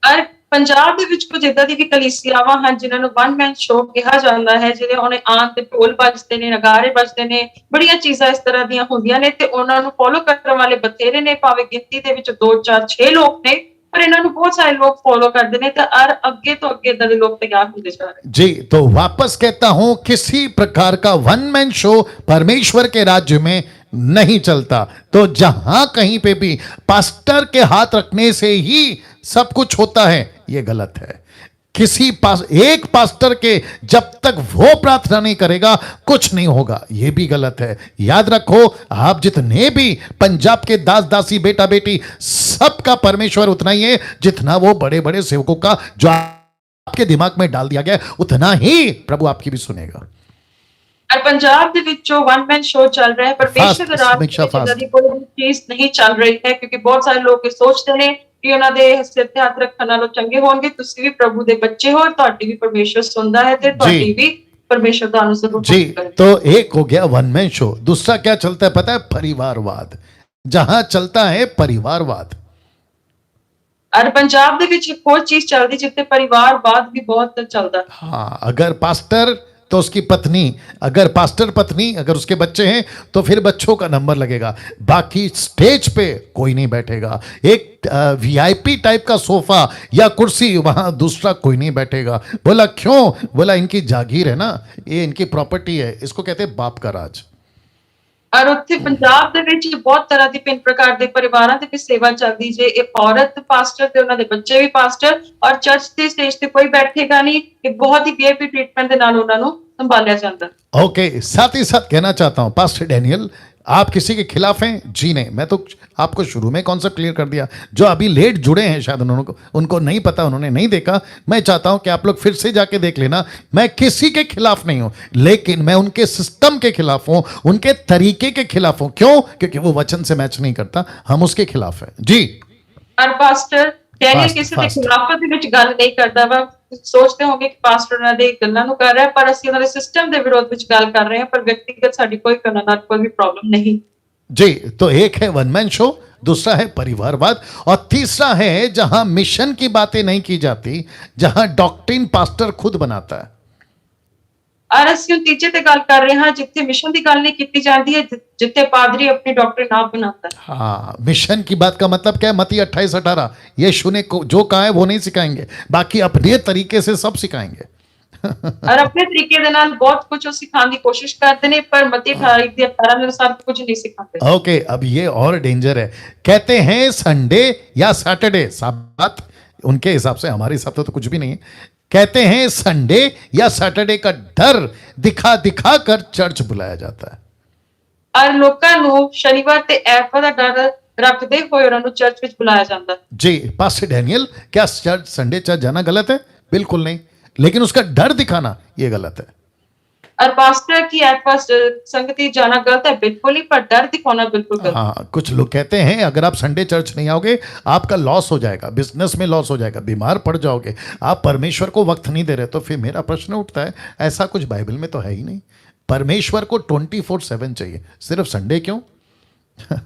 और पंजाब ਦੇ ਵਿੱਚ ਕੁਝ ਇਦਾਂ ਦੀ ਵੀ ਕਲੀਸਿਆਵਾਂ ਹਨ ਜਿਨ੍ਹਾਂ ਨੂੰ ਵਨ ਮੈਨ ਸ਼ੋ ਕਿਹਾ ਜਾਂਦਾ ਹੈ, ਜਿਹੜੇ ਉਹਨੇ ਆਨ ਤੇ ਢੋਲ ਵੱਜਦੇ ਨੇ, ਨਗਾਰੇ ਵੱਜਦੇ ਨੇ, ਬੜੀਆਂ ਚੀਜ਼ਾਂ ਇਸ ਤਰ੍ਹਾਂ ਦੀਆਂ ਹੁੰਦੀਆਂ ਨੇ ਤੇ ਉਹਨਾਂ ਨੂੰ ਫੋਲੋ ਕਰਨ ਵਾਲੇ ਬਥੇਰੇ ਨੇ, ਭਾਵੇਂ ਗਿਣਤੀ ਦੇ ਵਿੱਚ 2 4 6 ਲੋਕ ਨੇ, पर इन्हों बहुत सारे लोग फॉलो करते हैं और अगे तो अगे इदां दे लोग तैयार होते जा रहे हैं। जी, तो वापस कहता हूं किसी प्रकार का वन मैन शो परमेश्वर के राज्य में नहीं चलता। तो जहां कहीं पे भी पास्टर के हाथ रखने से ही सब कुछ होता है, यह गलत है। एक पास्टर के जब तक वो प्रार्थना नहीं करेगा कुछ नहीं होगा, यह भी गलत है। याद रखो, आप जितने भी पंजाब के दास दासी बेटा बेटी, सबका परमेश्वर उतना ही है जितना वो बड़े बड़े सेवकों का जो आपके दिमाग में डाल दिया गया, उतना ही प्रभु आपकी भी सुनेगा। और पंजाब ਦੇ ਵਿੱਚ ਜੋ वन मैन शो चल रहा है, परमेश्वर ਦੇ ਰਾਜ ਦੀ कोई चीज नहीं चल रही है, क्योंकि बहुत सारे लोग सोचते हैं कि ਉਹਨਾਂ ਦੇ ਸਿਰ ਤੇ ਹੱਥ ਰੱਖਣ ਨਾਲੋਂ ਚੰਗੇ ਹੋਣਗੇ। ਤੁਸੀਂ ਵੀ ਪ੍ਰਭੂ ਦੇ ਬੱਚੇ ਹੋ, ਤੁਹਾਡੀ ਵੀ ਪਰਮੇਸ਼ਰ ਸੁਣਦਾ ਹੈ ਤੇ ਤੁਹਾਡੀ ਵੀ परमेश्वर ਦਾ अनुसरण करें। तो एक हो गया वन मैन शो, दूसरा क्या चलता है पता है? परिवारवाद। जहां चलता है परिवारवाद, और पंजाब ਦੇ ਵਿੱਚ एक और चीज चलती जिथे परिवारवाद भी बहुत चलता है। हाँ, अगर पास्टर तो उसकी पत्नी, अगर पास्टर पत्नी, अगर उसके बच्चे हैं तो फिर बच्चों का नंबर लगेगा, बाकी स्टेज पे कोई नहीं बैठेगा। एक वीआईपी टाइप का सोफा या कुर्सी, वहां दूसरा कोई नहीं बैठेगा। बोला क्यों? बोला इनकी जागीर है ना, ये इनकी प्रॉपर्टी है, इसको कहते हैं बाप का राज। ਔਰ ਉੱਥੇ ਪੰਜਾਬ ਦੇ ਵਿੱਚ ਬਹੁਤ ਤਰ੍ਹਾਂ ਦੀ ਭਿੰਨ ਪ੍ਰਕਾਰ ਦੇ ਪਰਿਵਾਰਾਂ ਦੇ ਵਿੱਚ ਸੇਵਾ ਚੱਲਦੀ ਜੇ ਇੱਕ ਔਰਤ ਪਾਸਟਰ ਤੇ ਉਹਨਾਂ ਦੇ ਬੱਚੇ ਵੀ ਪਾਸਟਰ ਔਰ ਚਰਚ ਦੇ ਸਟੇਜ ਤੇ ਕੋਈ ਬੈਠੇਗਾ ਨਹੀਂ ਕਿ ਬਹੁਤ ਹੀ ਵੀਆਈਪੀ ट्रीटमेंट ਦੇ ਨਾਲ ਉਹਨਾਂ ਨੂੰ संभालिया जाता है। ओके, साथ ही साथ कहना चाहता हूं पास्टर डैनियल, आप किसी के खिलाफ हैं? जी नहीं, मैं तो आपको शुरू में कॉन्सेप्ट क्लियर कर दिया। जो अभी लेट जुड़े हैं शायद उनको नहीं पता, उन्होंने नहीं देखा। मैं चाहता हूं कि आप लोग फिर से जाके देख लेना। मैं किसी के खिलाफ नहीं हूं, लेकिन मैं उनके सिस्टम के खिलाफ हूं, उनके तरीके के खिलाफ हूं। क्यों? क्योंकि वो वचन से मैच नहीं करता, हम उसके खिलाफ हैं। जी और पास्टर डैनियल ਕਿਸੇ ਦੇ ਖਿਲਾਫ ਦੇ ਵਿੱਚ ਗੱਲ ਨਹੀਂ ਕਰਦਾ ਵਾ, ਸੋਚਦੇ ਹੋਗੇ ਕਿ ਪਾਸਟਰ ਉਹਨਾਂ ਦੇ ਗੱਲਾਂ ਨੂੰ ਕਰ ਰਿਹਾ, ਪਰ ਅਸੀਂ ਉਹਨਾਂ ਦੇ ਸਿਸਟਮ ਦੇ ਵਿਰੋਧ ਵਿੱਚ ਗੱਲ ਕਰ ਰਹੇ ਹਾਂ, ਪਰ ਵਿਅਕਤੀਗਤ ਸਾਡੀ ਕੋਈ ਉਹਨਾਂ ਨਾਲ ਕੋਈ ਵੀ ਪ੍ਰੋਬਲਮ नहीं। जी, तो एक है वन मैन शो, दूसरा है परिवारवाद, और तीसरा है जहां मिशन की बातें नहीं की जाती, जहां डॉक्ट्रिन पास्टर खुद बनाता है। और ਅਸੀਂ ਹੁਣ ਤੀਜੇ ਤੇ ਗੱਲ ਕਰ ਰਹੇ ਹਾਂ ਜਿੱਥੇ ਮਿਸ਼ਨ ਦੀ ਗੱਲ ਨਹੀਂ ਕੀਤੀ ਜਾਂਦੀ ਹੈ, ਜਿੱਥੇ ਪਾਦਰੀ ਆਪਣੀ ਡਾਕਟਰੀ ਆਪ बनाता है। हाँ, मिशन की बात का मतलब क्या है? मत्ती 28-18, यीशु ने जो कहा है वो नहीं सिखाएंगे, बाकी अपने तरीके से सब सिखाएंगे। और अपने तरीके ਦੇ ਨਾਲ ਬਹੁਤ कुछ सिखाने की कोशिश करते ने, पर मत्ती 28 में सब कुछ नहीं सिखाते। ओके, अब ये और डेंजर है। कहते हैं संडे या सैटरडे, साबात उनके हिसाब से, हमारे हिसाब से तो कुछ भी नहीं है। कहते हैं संडे या सैटरडे का डर दिखा दिखा कर चर्च बुलाया जाता है। और ਲੋਕਾਂ ਨੂੰ ਸ਼ਨੀਵਾਰ ਤੇ ਐਤਵਾਰ ਦਾ ਡਰ ਰੱਖਦੇ ਹੋਏ ਉਹਨਾਂ ਨੂੰ ਚਰਚ ਵਿੱਚ ਬੁਲਾਇਆ ਜਾਂਦਾ। जी, पास्टर डैनियल, क्या चर्च संडे चर्च जाना गलत है? बिल्कुल नहीं, लेकिन उसका डर दिखाना ये गलत है। और पास्टर की एतवार संगति जाना गलत है बिल्कुल ही, पर डर दिखाना बिल्कुल गलत। हाँ, कुछ लोग कहते हैं अगर आप संडे चर्च नहीं आओगे आपका लॉस हो जाएगा, बिजनेस में लॉस हो जाएगा, बीमार पड़ जाओगे, आप परमेश्वर को वक्त नहीं दे रहे। तो फिर मेरा प्रश्न उठता है, ऐसा कुछ बाइबल में तो है ही नहीं। परमेश्वर को 24/7 चाहिए, सिर्फ संडे क्यों?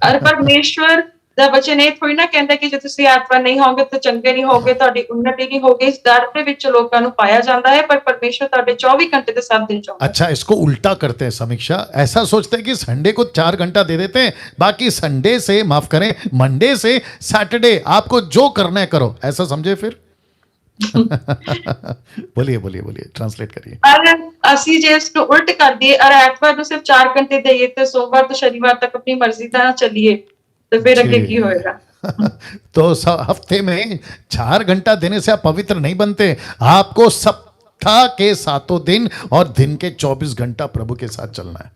और परमेश्वर ਦਾ ਵਚਨ ਇਹ ਥੋੜੀ ਨਾ ਕਹਿੰਦਾ ਕਿ ਜੇ ਤੁਸੀਂ ਐਤਵਾਰ ਨਹੀਂ ਹੋਗੇ ਤਾਂ ਚੰਗੇ ਨਹੀਂ ਹੋਗੇ, ਤੁਹਾਡੀ ਉન્નਤੀ नहीं होगी। इस डर ਦੇ ਵਿੱਚ ਲੋਕਾਂ ਨੂੰ ਪਾਇਆ ਜਾਂਦਾ है, पर परमेश्वर ਤੁਹਾਡੇ 24 घंटे ਤੇ 7 दिन ਚਾਹੁੰਦਾ। अच्छा, इसको उल्टा करते हैं समीक्षा, ऐसा सोचते हैं कि संडे को 4 घंटा दे देते हैं, बाकी संडे से, माफ करें, मंडे से सैटरडे आपको जो करना है करो, ऐसा समझे फिर? बोलिए बोलिए बोलिए, ट्रांसलेट करिए। और ਅਸੀਂ ਜੇ ਇਸ ਨੂੰ ਉਲਟ ਕਰ ਦਈਏ और ਐਤਵਾਰ ਨੂੰ सिर्फ 4 घंटे देइए ਤੇ सोमवार ਤੋਂ शनिवार तक अपनी मर्जी ਨਾਲ ਚੱਲੀਏ, तो फिर आगे की होएगा? तो हफ्ते में 4 घंटा देने से आप पवित्र नहीं बनते। आपको सप्ताह के 7 दिन और दिन के 24 घंटा प्रभु के साथ चलना है।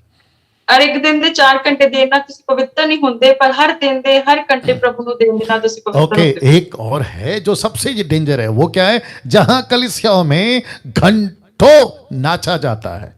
और एक दिन दे 4 घंटे देना ਤੁਸੀਂ पवित्र नहीं होंगे, पर हर दिन दे हर घंटे प्रभु ਨੂੰ देने ਨਾਲ ਤੁਸੀਂ पवित्र ओके, होंगे। एक और है जो सबसे डेंजर है, वो क्या है? जहां कलीसियाओं में घंटों नाचा जाता है,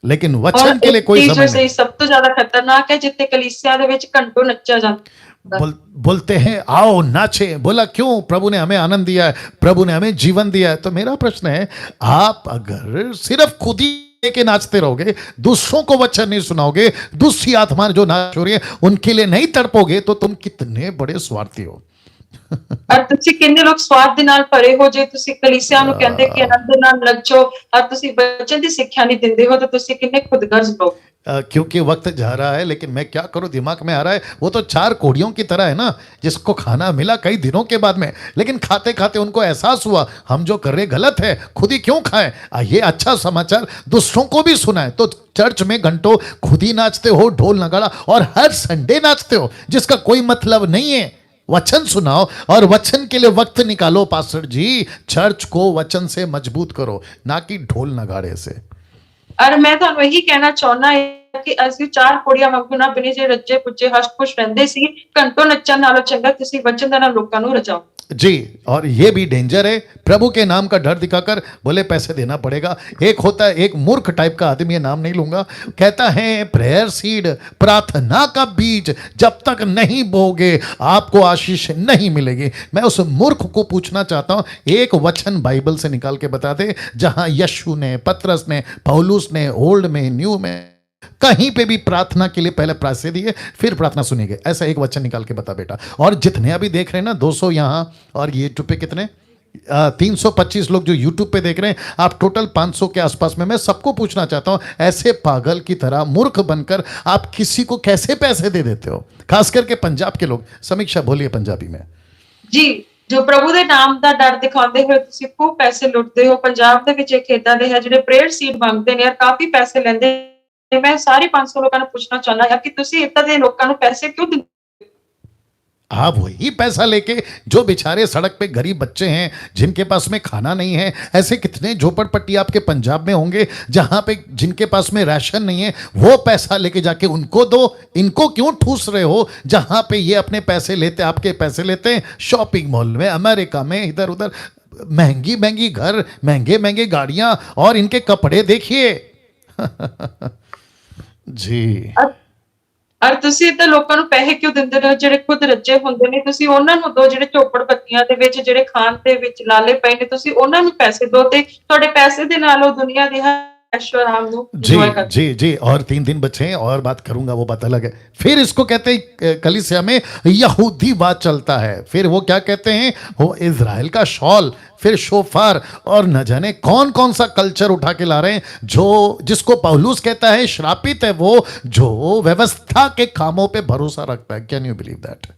लेकिन वचन के लिए कोई समय नहीं। सब तो ज्यादा खतरनाक है जिथे कलीसिया ਦੇ ਵਿੱਚ ਘੰਟੋਂ ਨੱਚਿਆ ਜਾਂਦਾ। बोलते हैं आओ नाचे। बोला क्यों? प्रभु ने हमें आनंद दिया है, प्रभु ने हमें जीवन दिया है। तो मेरा प्रश्न है, आप अगर सिर्फ खुद ही के नाचते रहोगे, दूसरों को वचन नहीं सुनाओगे, दूसरी आत्मा जो नाच हो रही है उनके लिए नहीं तड़पोगे, तो तुम कितने बड़े स्वार्थी हो। और ਤੁਸੀਂ ਕਿੰਨੇ ਲੋਕ ਸਵਾਦ ਦੇ ਨਾਲ ਭਰੇ ਹੋ, ਜੇ ਤੁਸੀਂ ਕਲੀਸਿया ਨੂੰ ਕਹਿੰਦੇ ਕਿ ਆਨੰਦ ਨਾਲ ਨੱਚੋ और ਤੁਸੀਂ वचन ਦੀ ਸਿੱਖਿਆ ਨਹੀਂ ਦਿੰਦੇ ਹੋ, ਤਾਂ ਤੁਸੀਂ ਕਿੰਨੇ ਖੁਦਗਰਜ਼ ਲੋਕ। क्योंकि वक्त जा रहा है, लेकिन मैं क्या करूं, दिमाग में आ रहा है, वो तो 4 कोड़ियों की तरह है ना, जिसको खाना मिला कई दिनों के बाद में, लेकिन खाते खाते उनको एहसास हुआ हम जो कर रहे गलत है, खुद ही क्यों खाएं। ये अच्छा समाचार दूसरों को भी सुनाए। तो चर्च में घंटों खुद ही नाचते हो, ढोल नगाड़ा, और हर संडे नाचते हो, जिसका कोई मतलब नहीं है। वचन सुनाओ और वचन के लिए वक्त निकालो। पास्टर जी, चर्च को वचन से मजबूत करो, ना कि ढोल नगाड़े से। और मैं ਤੁਹਾਨੂੰ ਇਹੀ ਕਹਿਣਾ ਚਾਹੁੰਦਾ ਹਾਂ ਕਿ ਅਸੀਂ 4 ਕੋੜੀਆਂ ਵਾਂਗੂ ਨਾ ਬਣੇ ਜੇ ਰੱਜੇ ਪੁੱਜੇ ਹਸ਼ਪੁਸ਼ ਰਹਿੰਦੇ ਸੀ, ਘੰਟੋਂ ਨੱਚਣ ਨਾਲੋਂ ਚੰਗਾ ਤੁਸੀਂ ਵਚਨ ਦੇ ਨਾਲ ਲੋਕਾਂ ਨੂੰ ਰਚਾਓ। जी, और ये भी डेंजर है, प्रभु के नाम का डर दिखाकर बोले पैसे देना पड़ेगा। एक होता है एक मूर्ख टाइप का आदमी, ये नाम नहीं लूंगा, कहता है प्रेयर सीड, प्रार्थना का बीज जब तक नहीं बोगे आपको आशीष नहीं मिलेगी। मैं उस मूर्ख को पूछना चाहता हूं, एक वचन बाइबल से निकाल के बता दे जहां यीशु ने, पतरस ने, पौलुस ने, ओल्ड में, न्यू में, कहीं पे भी प्रार्थना के लिए पहले पैसे दिए फिर प्रार्थना सुनेंगे। ऐसा एक वचन निकाल के बता बेटा। और जितने अभी देख रहे हैं ना, 200 यहाँ और यूट्यूब पे कितने 325 लोग जो यूट्यूब पे देख रहे हैं, आप टोटल 500 के आसपास में। मैं सबको पूछना चाहता हूं, ऐसे पागल की तरह मूर्ख बनकर आप किसी को कैसे पैसे दे देते हो? खास करके पंजाब के लोग। समीक्षा बोलिए पंजाबी में। जी, जो प्रभु ਦੇ ਨਾਮ ਦਾ ਡਰ ਦਿਖਾਉਂਦੇ ਹੋਏ ਤੁਸੀਂ खूब ਪੈਸੇ ਲੁੱਟਦੇ ਹੋ। ਪੰਜਾਬ ਦੇ ਵਿੱਚ ਇੱਕ ਖੇਤਾਂ ਦੇ ਹੈ ਜਿਹੜੇ ਪ੍ਰੇਅਰ ਸੀਡ ਮੰਗਦੇ ਨੇ ਔਰ ਕਾਫੀ ਪੈਸੇ ਲੈਂਦੇ ਤੇ ਮੈਂ ਸਾਰੇ 500 ਲੋਕਾਂ ਨੂੰ ਪੁੱਛਣਾ ਚਾਹੁੰਦਾ ਹਾਂ ਕਿ ਤੁਸੀਂ ਏਦਾਂ ਦੇ ਲੋਕਾਂ ਨੂੰ ਪੈਸੇ ਕਿਉਂ ਦਿੰਦੇ? आप वही पैसा लेके जो बेचारे सड़क पे गरीब बच्चे हैं जिनके पास में खाना नहीं है, ऐसे कितने झोपड़पट्टी आपके पंजाब में होंगे जहां पे जिनके पास में राशन नहीं है, वो पैसा लेके जाके उनको दो। इनको क्यों ठूस रहे हो जहां पे ये अपने पैसे लेते, आपके पैसे लेते हैं शॉपिंग मॉल में, अमेरिका में, इधर उधर महंगी महंगी घर, महंगे महंगे गाड़ियां, और इनके कपड़े देखिए। जी ਔਰ ਤੁਸੀਂ ਏਦਾਂ ਲੋਕਾਂ ਨੂੰ ਪੈਸੇ ਕਿਉਂ ਦਿੰਦੇ ਹੋ ਜਿਹੜੇ ਖੁਦ ਰੱਜੇ ਹੁੰਦੇ ਨੇ? ਤੁਸੀਂ ਉਹਨਾਂ ਨੂੰ ਦੋ ਜਿਹੜੇ ਝੋਪੜਪੱਤੀਆਂ ਦੇ ਵਿੱਚ ਜਿਹੜੇ ਖਾਣ ਦੇ ਵਿੱਚ ਲਾਲੇ ਪਏ ਨੇ, ਤੁਸੀਂ ਉਹਨਾਂ ਨੂੰ ਪੈਸੇ ਦਿਓ ਤੇ ਤੁਹਾਡੇ ਪੈਸੇ ਦੇ ਨਾਲ ਉਹ ਦੁਨੀਆ ਦੀ ऐशो आराम ਨੂੰ जी enjoy कर। जी जी। और 3 दिन बचे हैं और बात करूंगा, वो बात अलग है। फिर इसको कहते हैं कलीसिया में यहूदीवाद चलता है। फिर वो क्या कहते हैं, वो इजराइल का शॉल, फिर शोफार, और न जाने कौन कौन सा कल्चर उठा के ला रहे हैं, जो जिसको पौलुस कहता है श्रापित है वो जो व्यवस्था के कामों पे भरोसा रखता है। Can you believe that?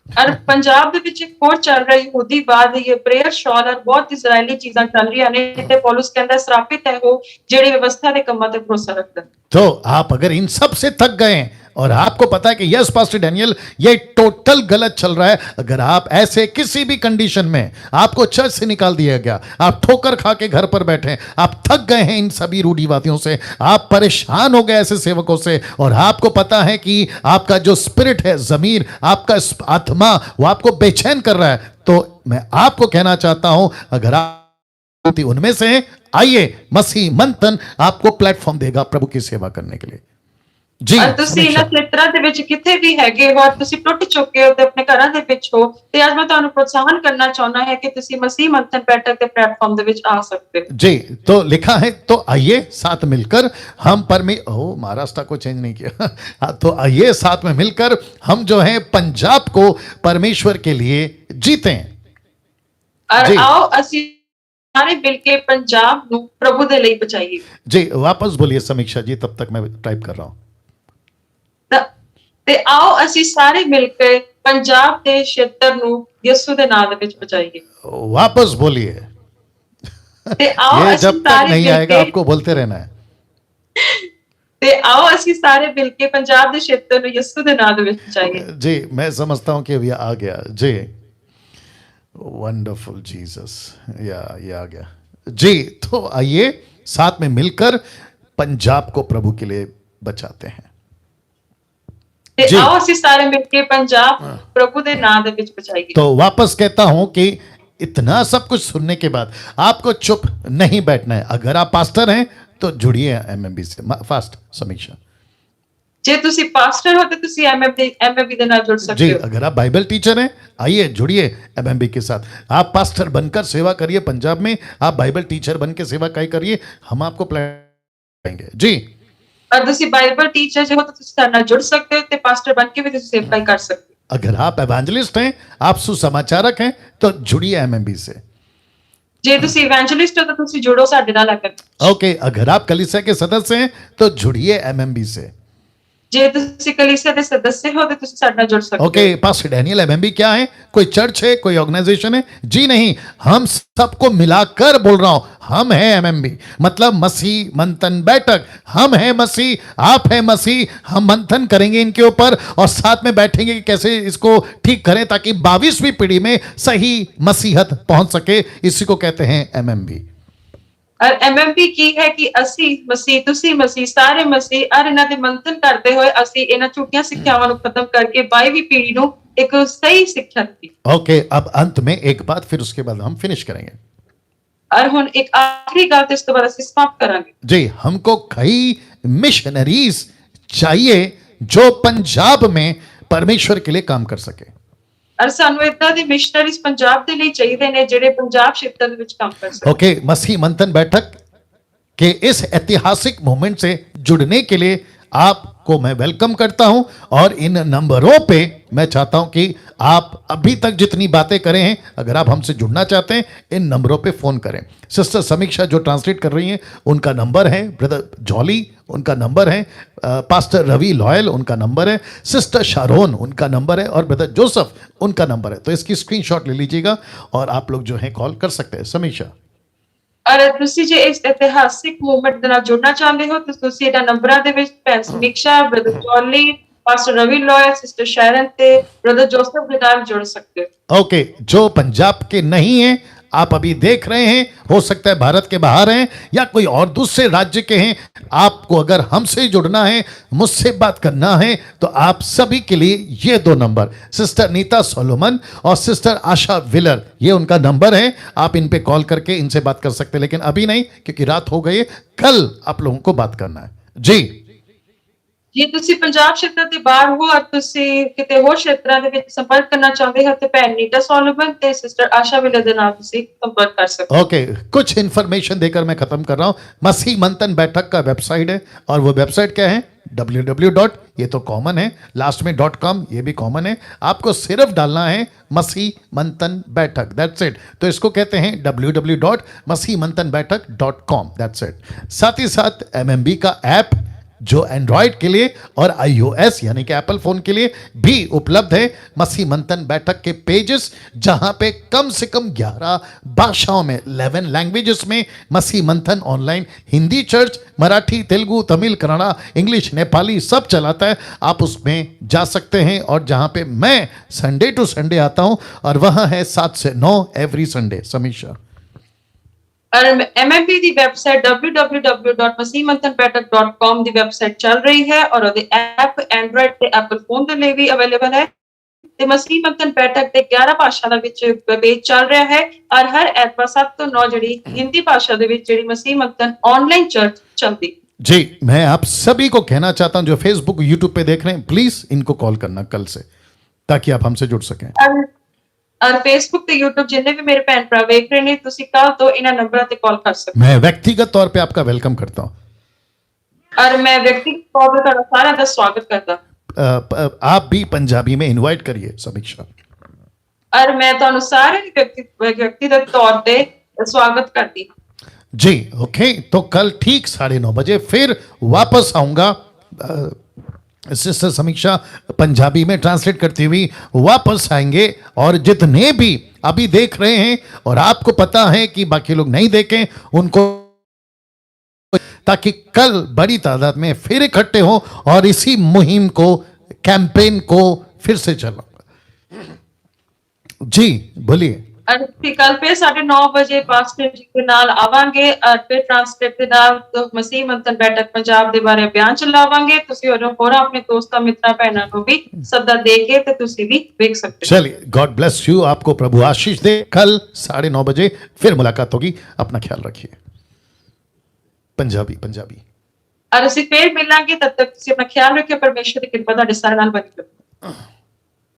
ਔਰ ਪੰਜਾਬ ਦੇ ਵਿੱਚ ਇੱਕ ਹੋਰ ਚੱਲ ਰਿਹਾ ਯਹੂਦੀਵਾਦ, ਇਹ ਪ੍ਰੇਅਰ ਸ਼ਾਲ ਔਰ ਬਹੁਤ ਇਜ਼ਰਾਈਲੀ ਚੀਜ਼ਾਂ ਚੱਲ ਰਹੀਆਂ ਨੇ ਤੇ ਪੌਲੁਸ ਕਹਿੰਦਾ श्रापित है वो ਜਿਹੜੇ ਵਿਵਸਥਾ ਦੇ ਕੰਮਾਂ ਤੇ ਭਰੋਸਾ ਰੱਖਦਾ। तो आप अगर इन सब से थक गए हैं और आपको पता है कि यस पास्टर डैनियल ये टोटल गलत चल रहा है, अगर आप ऐसे किसी भी कंडीशन में, आपको चर्च से निकाल दिया गया, आप ठोकर खा के घर पर बैठे हैं, आप थक गए हैं इन सभी रूढ़िवादियों से, आप परेशान हो गए ऐसे सेवकों से, और आपको पता है कि आपका जो स्पिरिट है, जमीर, आपका आत्मा, वो आपको बेचैन कर रहा है, तो मैं आपको कहना चाहता हूं, अगर आप उनमें से हैं, आइए मसीह मंथन आपको प्लेटफॉर्म देगा प्रभु की सेवा करने के लिए। जी ਔਰ ਤੁਸੀਂ ਇਹਨਾਂ ਖੇਤਰਾਂ ਦੇ ਵਿੱਚ ਕਿਤੇ ਵੀ ਹੈਗੇ ਹੋ, ਤੁਸੀਂ ਟੁੱਟ ਚੁੱਕੇ ਹੋ ਤੇ ਆਪਣੇ ਘਰਾਂ ਦੇ ਵਿੱਚ ਹੋ, ਤੇ ਅੱਜ ਮੈਂ ਤੁਹਾਨੂੰ ਪ੍ਰੋਤਸਾਹਨ ਕਰਨਾ ਚਾਹੁੰਦਾ ਹਾਂ कि ਤੁਸੀਂ मसीह मंथन बैठक के प्लेटफॉर्म ਦੇ ਵਿੱਚ आ सकते हो। जी, तो लिखा है, तो आइए साथ मिलकर हम महाराष्ट्र को चेंज नहीं किया। हाँ, तो आइए साथ में मिलकर हम जो है पंजाब को परमेश्वर के लिए जीते हैं। और जी। आओ ਅਸੀਂ ਸਾਰੇ ਮਿਲ ਕੇ ਪੰਜਾਬ ਨੂੰ ਪ੍ਰਭੂ ਦੇ ਲਈ ਬਚਾਈਏ। जी वापस बोलिए समीक्षा जी, तब तक मैं टाइप कर रहा हूं। ਤੇ ਆਓ ਅਸੀਂ ਸਾਰੇ ਮਿਲ ਕੇ ਪੰਜਾਬ ਦੇ ਖੇਤਰ ਨੂੰ ਯਿਸੂ ਦੇ ਨਾਮ ਦੇ ਵਿੱਚ ਬਚਾਈਏ। वापस बोलिए। ਤੇ ਆਓ ये ਅਸੀਂ जब तक ਸਾਰੇ नहीं ਮਿਲ आएगा ਕੇ आपको बोलते रहना है। ਤੇ ਆਓ ਅਸੀਂ ਸਾਰੇ मिल के ਪੰਜਾਬ ਦੇ ਖੇਤਰ ਨੂੰ ਯਿਸੂ ਦੇ ਨਾਮ ਦੇ ਵਿੱਚ ਬਚਾਈਏ। जी मैं समझता हूं कि अभी आ गया। जी वंडरफुल जीसस, या ये आ गया। जी तो आइए साथ में मिलकर पंजाब को प्रभु के लिए बचाते हैं। ਤੇ जी। ਆਓ ਅਸੀਂ ਸਾਰੇ ਮਿਲ ਕੇ ਪੰਜਾਬ ਪ੍ਰਭੂ ਦੇ ਨਾਮ ਦੇ ਵਿੱਚ ਬਚਾਈਏ। तो वापस कहता हूं कि इतना सब कुछ सुनने के बाद आपको चुप नहीं बैठना है। अगर आप पास्टर हैं तो जुड़िए एमएमबी से। फास्ट समीक्षा। ਜੇ ਤੁਸੀਂ ਪਾਸਟਰ ਹੋ ਤੇ ਤੁਸੀਂ ਐਮਐਮਬੀ ਦੇ ਨਾਲ ਜੁੜ जी ਸਕਦੇ ਹੋ। अगर आप बाइबल टीचर हैं, आइए जुड़िए एमएमबी के साथ। आप पास्टर बनकर सेवा करिए पंजाब में, आप बाइबल टीचर बन के सेवा करिए, हम आपको प्लान देंगे। जी और ਤੁਸੀਂ ਬਾਈਬਲ ਟੀਚਰ ਜੇ ਹੋ ਤਾਂ ਤੁਸੀਂ ਸਾਡੇ ਨਾਲ ਜੁੜ ਸਕਦੇ ਹੋ ਤੇ ਪਾਸਟਰ ਬਣ ਕੇ ਵੀ ਤੁਸੀਂ ਸੇਵਾ ਕਰ ਸਕਦੇ ਹੋ। अगर आप एवेंजलिस्ट हैं, आप सुसमाचारक हैं, तो जुड़िए एमएमबी से। ਜੇ ਤੁਸੀਂ ਇਵੈਂਜਲਿਸਟ ਹੋ ਤਾਂ ਤੁਸੀਂ ਜੁੜੋ ਸਾਡੇ ਨਾਲ ਆ ਕੇ। ओके, अगर आप कलीसिया के सदस्य हैं तो जुड़िए एमएमबी से। ਜੇ ਤੁਸੀਂ ਕਲੀਸਿया ਦੇ सदस्य हो तो ਤੁਸੀਂ ਸਾਡੇ ਨਾਲ ਜੁੜ ਸਕਦੇ ਹੋ। ओके, पास्टर डैनियल एमएमबी क्या है? कोई चर्च है, कोई ऑर्गेनाइजेशन है? जी नहीं, हम सबको मिलाकर बोल रहा हूं, हम हैं एमएमबी, मतलब मसीह मंथन बैठक। हम हैं मसीह, आप हैं मसीह, हम मंथन करेंगे इनके ऊपर और साथ में बैठेंगे कि कैसे इसको ठीक करें ताकि 22वीं पीढ़ी में सही मसीहत पहुंच सके। इसी को कहते हैं एमएमबी। और एमएमबी की है कि ਅਸੀਂ ਮਸੀਹ, ਤੁਸੀਂ ਮਸੀਹ, ਸਾਰੇ ਮਸੀਹ ਔਰ ਇਹਨਾਂ ਦੇ ਮੰਥਨ ਕਰਦੇ ਹੋਏ ਅਸੀਂ ਇਹਨਾਂ ਝੂਠੀਆਂ ਸਿੱਖਿਆਵਾਂ ਨੂੰ ਖਤਮ ਕਰਕੇ 22ਵੀਂ ਪੀੜ੍ਹੀ ਨੂੰ ਇੱਕ ਸਹੀ ਸਿੱਖਿਆ ਦਿੱਤੀ। ओके, अब अंत में एक बात, फिर उसके बाद हम फिनिश करेंगे। और ਹੁਣ ਇੱਕ ਆਖਰੀ ਗੱਲ ਤੇ ਇਸ ਤੋਂ ਬਾਅਦ ਅਸੀਂ ਸਮਾप्त ਕਰਾਂਗੇ। जी, हमको कई मिशनरीज चाहिए जो पंजाब में परमेश्वर के लिए काम कर सके। और ਸਾਨੂੰ ਇਦਾਂ ਦੇ ਮਿਸ਼ਨਰੀਜ਼ ਪੰਜਾਬ ਦੇ ਲਈ ਚਾਹੀਦੇ ਨੇ ਜਿਹੜੇ ਪੰਜਾਬ ਖੇਤਰ ਦੇ ਵਿੱਚ ਕੰਮ ਕਰ ਸਕਣ। ओके, मसीह मंथन बैठक के इस ऐतिहासिक मोमेंट से जुड़ने के लिए आपको मैं वेलकम करता हूं और इन नंबरों पे मैं चाहता हूं कि आप अभी तक जितनी बातें करे हैं, अगर आप हमसे जुड़ना चाहते हैं, इन नंबरों पे फोन करें। सिस्टर समीक्षा जो ट्रांसलेट कर रही हैं, उनका नंबर है, ब्रदर जॉली उनका नंबर है, पास्टर रवि लॉयल उनका नंबर है, सिस्टर शारोन उनका नंबर है और ब्रदर जोसेफ उनका नंबर है। तो इसकी स्क्रीनशॉट ले लीजिएगा और आप लोग जो है कॉल कर सकते हैं। समीक्षा। ਔਰ ਤੁਸੀਂ ਜੇ ਇਸ ਇਤਿਹਾਸਿਕ ਮੂਵਮੈਂਟ ਦੇ ਨਾਲ ਜੁੜਨਾ ਚਾਹੁੰਦੇ ਹੋ ਤਾਂ ਤੁਸੀਂ ਇਹਨਾਂ ਨੰਬਰਾਂ ਦੇ ਵਿੱਚ ਭੈਣ Samiksha, brother Jolly, pastor Ravi Loy, sister Sharon ते ब्रदर जोसेफ के नाम जुड़ सकते हो। ओके, जो पंजाब के नहीं हैं, आप अभी देख रहे हैं, हो सकता है भारत के बाहर हैं या कोई और दूसरे राज्य के हैं, आपको अगर हमसे जुड़ना है, मुझसे बात करना है, तो आप सभी के लिए ये दो नंबर, सिस्टर नीता सोलोमन और सिस्टर आशा विलर, ये उनका नंबर है। आप इन पे कॉल करके इनसे बात कर सकते हैं, लेकिन अभी नहीं, क्योंकि रात हो गई है। कल आप लोगों को बात करना है जी। ਜੇ ਤੁਸੀਂ ਪੰਜਾਬ ਖੇਤਰ ਦੇ ਬਾਹਰ ਹੋ ਔਰ ਤੁਸੀਂ ਕਿਤੇ ਹੋਰ ਖੇਤਰਾਂ ਦੇ ਵਿੱਚ ਸੰਪਰਕ ਕਰਨਾ ਚਾਹੁੰਦੇ ਹੋ ਤੇ ਭੈਣ ਨੀਤਾ ਸੋਲੋਮਨ ਤੇ ਸਿਸਟਰ ਆਸ਼ਾ ਵਿਲੇ ਦੇ ਨਾਲ ਤੁਸੀਂ संपर्क कर सकते हो। ओके, कुछ इंफॉर्मेशन देकर मैं खत्म कर रहा हूं। मसीह मंथन बैठक का वेबसाइट है और वो वेबसाइट क्या है? www. ये तो कॉमन है, लास्ट में .com, ये भी कॉमन है। आपको सिर्फ डालना है मसीह मंथन बैठक, दैट्स इट। तो इसको कहते हैं www.masihmantanbaitak.com, दैट्स इट। साथ ही साथ MMB का ऐप जो एंड्रॉयड के लिए और iOS यानी कि एप्पल फोन के लिए भी उपलब्ध है। मसीह मंथन बैठक के पेजेस जहां पे कम से कम 11 भाषाओं में 11 लैंग्वेजेस में मसीह मंथन online Hindi church, Marathi, Telugu, Tamil, Kannada, English, Nepali सब चलाता है। आप उसमें जा सकते हैं। और जहां पे मैं संडे टू संडे आता हूं और वहां है 7 से 9 एवरी संडे। समीक्षा और MMB ਦੀ ਵੈਬਸਾਈਟ www.masihmantanbaitak.com ਦੀ ਵੈਬਸਾਈਟ ਚੱਲ ਰਹੀ ਹੈ ਔਰ ਉਹਦੇ ਐਪ ਐਂਡਰੋਇਡ ਤੇ ਐਪਲ ਫੋਨ ਦੇ ਲਈ ਵੀ ਅਵੇਲੇਬਲ ਹੈ ਤੇ ਮਸੀਹ ਮੰਥਨ ਬੈਠਕ ਤੇ 11 ਭਾਸ਼ਾ ਦੇ ਵਿੱਚ ਪੇਜ ਚੱਲ ਰਿਹਾ ਹੈ ਔਰ ਹਰ ਐਤਵਾਰ 7 ਤੋਂ 9 ਜਿਹੜੀ ਹਿੰਦੀ ਭਾਸ਼ਾ ਦੇ ਵਿੱਚ ਜਿਹੜੀ ਮਸੀਹ ਮੰਥਨ ऑनलाइन चर्च चलती। जी, मैं आप सभी को कहना चाहता हूं जो फेसबुक यूट्यूब पे देख रहे हैं, प्लीज इनको कॉल करना कल से ताकि आप हमसे जुड़ सकें। और फेसबुक ਤੇ YouTube जिन्ने भी मेरे भैन भरा ਵੇਖ ਰਹੇ ਨੇ ਤੁਸੀਂ ਕੱਲ ਤੋਂ ਇਹਨਾਂ ਨੰਬਰਾਂ ਤੇ ਕਾਲ ਕਰ ਸਕਦੇ मैं व्यक्तिगत तौर पे आपका वेलकम करता हूं। ਹੋ और मैं व्यक्तिगत तौर पे ਤੁਹਾਡਾ ਸਾਰਿਆਂ ਦਾ ਸਵਾਗਤ ਕਰਦਾ आप भी पंजाबी में इनवाइट करिए समीक्षा। और मैं ਤੁਹਾਨੂੰ ਸਾਰਿਆਂ ਨੂੰ व्यक्तिगत तौर पे स्वागत करती हूं। जी ओके, तो कल ठीक 9:30 बजे फिर वापस आऊंगा। सिस्टर समीक्षा पंजाबी में ट्रांसलेट करती हुई वापस आएंगे। और जितने भी अभी देख रहे हैं और आपको पता है कि बाकी लोग नहीं देखें, उनको ताकि कल बड़ी तादाद में फिर इकट्ठे हो और इसी मुहिम को, कैंपेन को फिर से चलाओ। जी बोलिए। और कल फिर 9:30 बजे पास्टर जी के नाल आवांगे और फिर ट्रांसक्रिप्ट दे नाल तो मसीह मंथन बैठक पंजाब दे बारे बयान चलावांगे। तुसी और अपने दोस्तां मित्रां भैणां को भी सदा दे के ते तुसी भी देख सकते हो। चलिए, गॉड ब्लेस यू, आपको प्रभु आशीष दे। कल 9:30 बजे फिर मुलाकात होगी। अपना ख्याल रखिए। पंजाबी और ਅਸੀਂ फिर मिलांगे, तब तक तुसी अपना ख्याल रखिए। परमेश्वर की कृपा तुहाडे सारे नाल बनी रहे।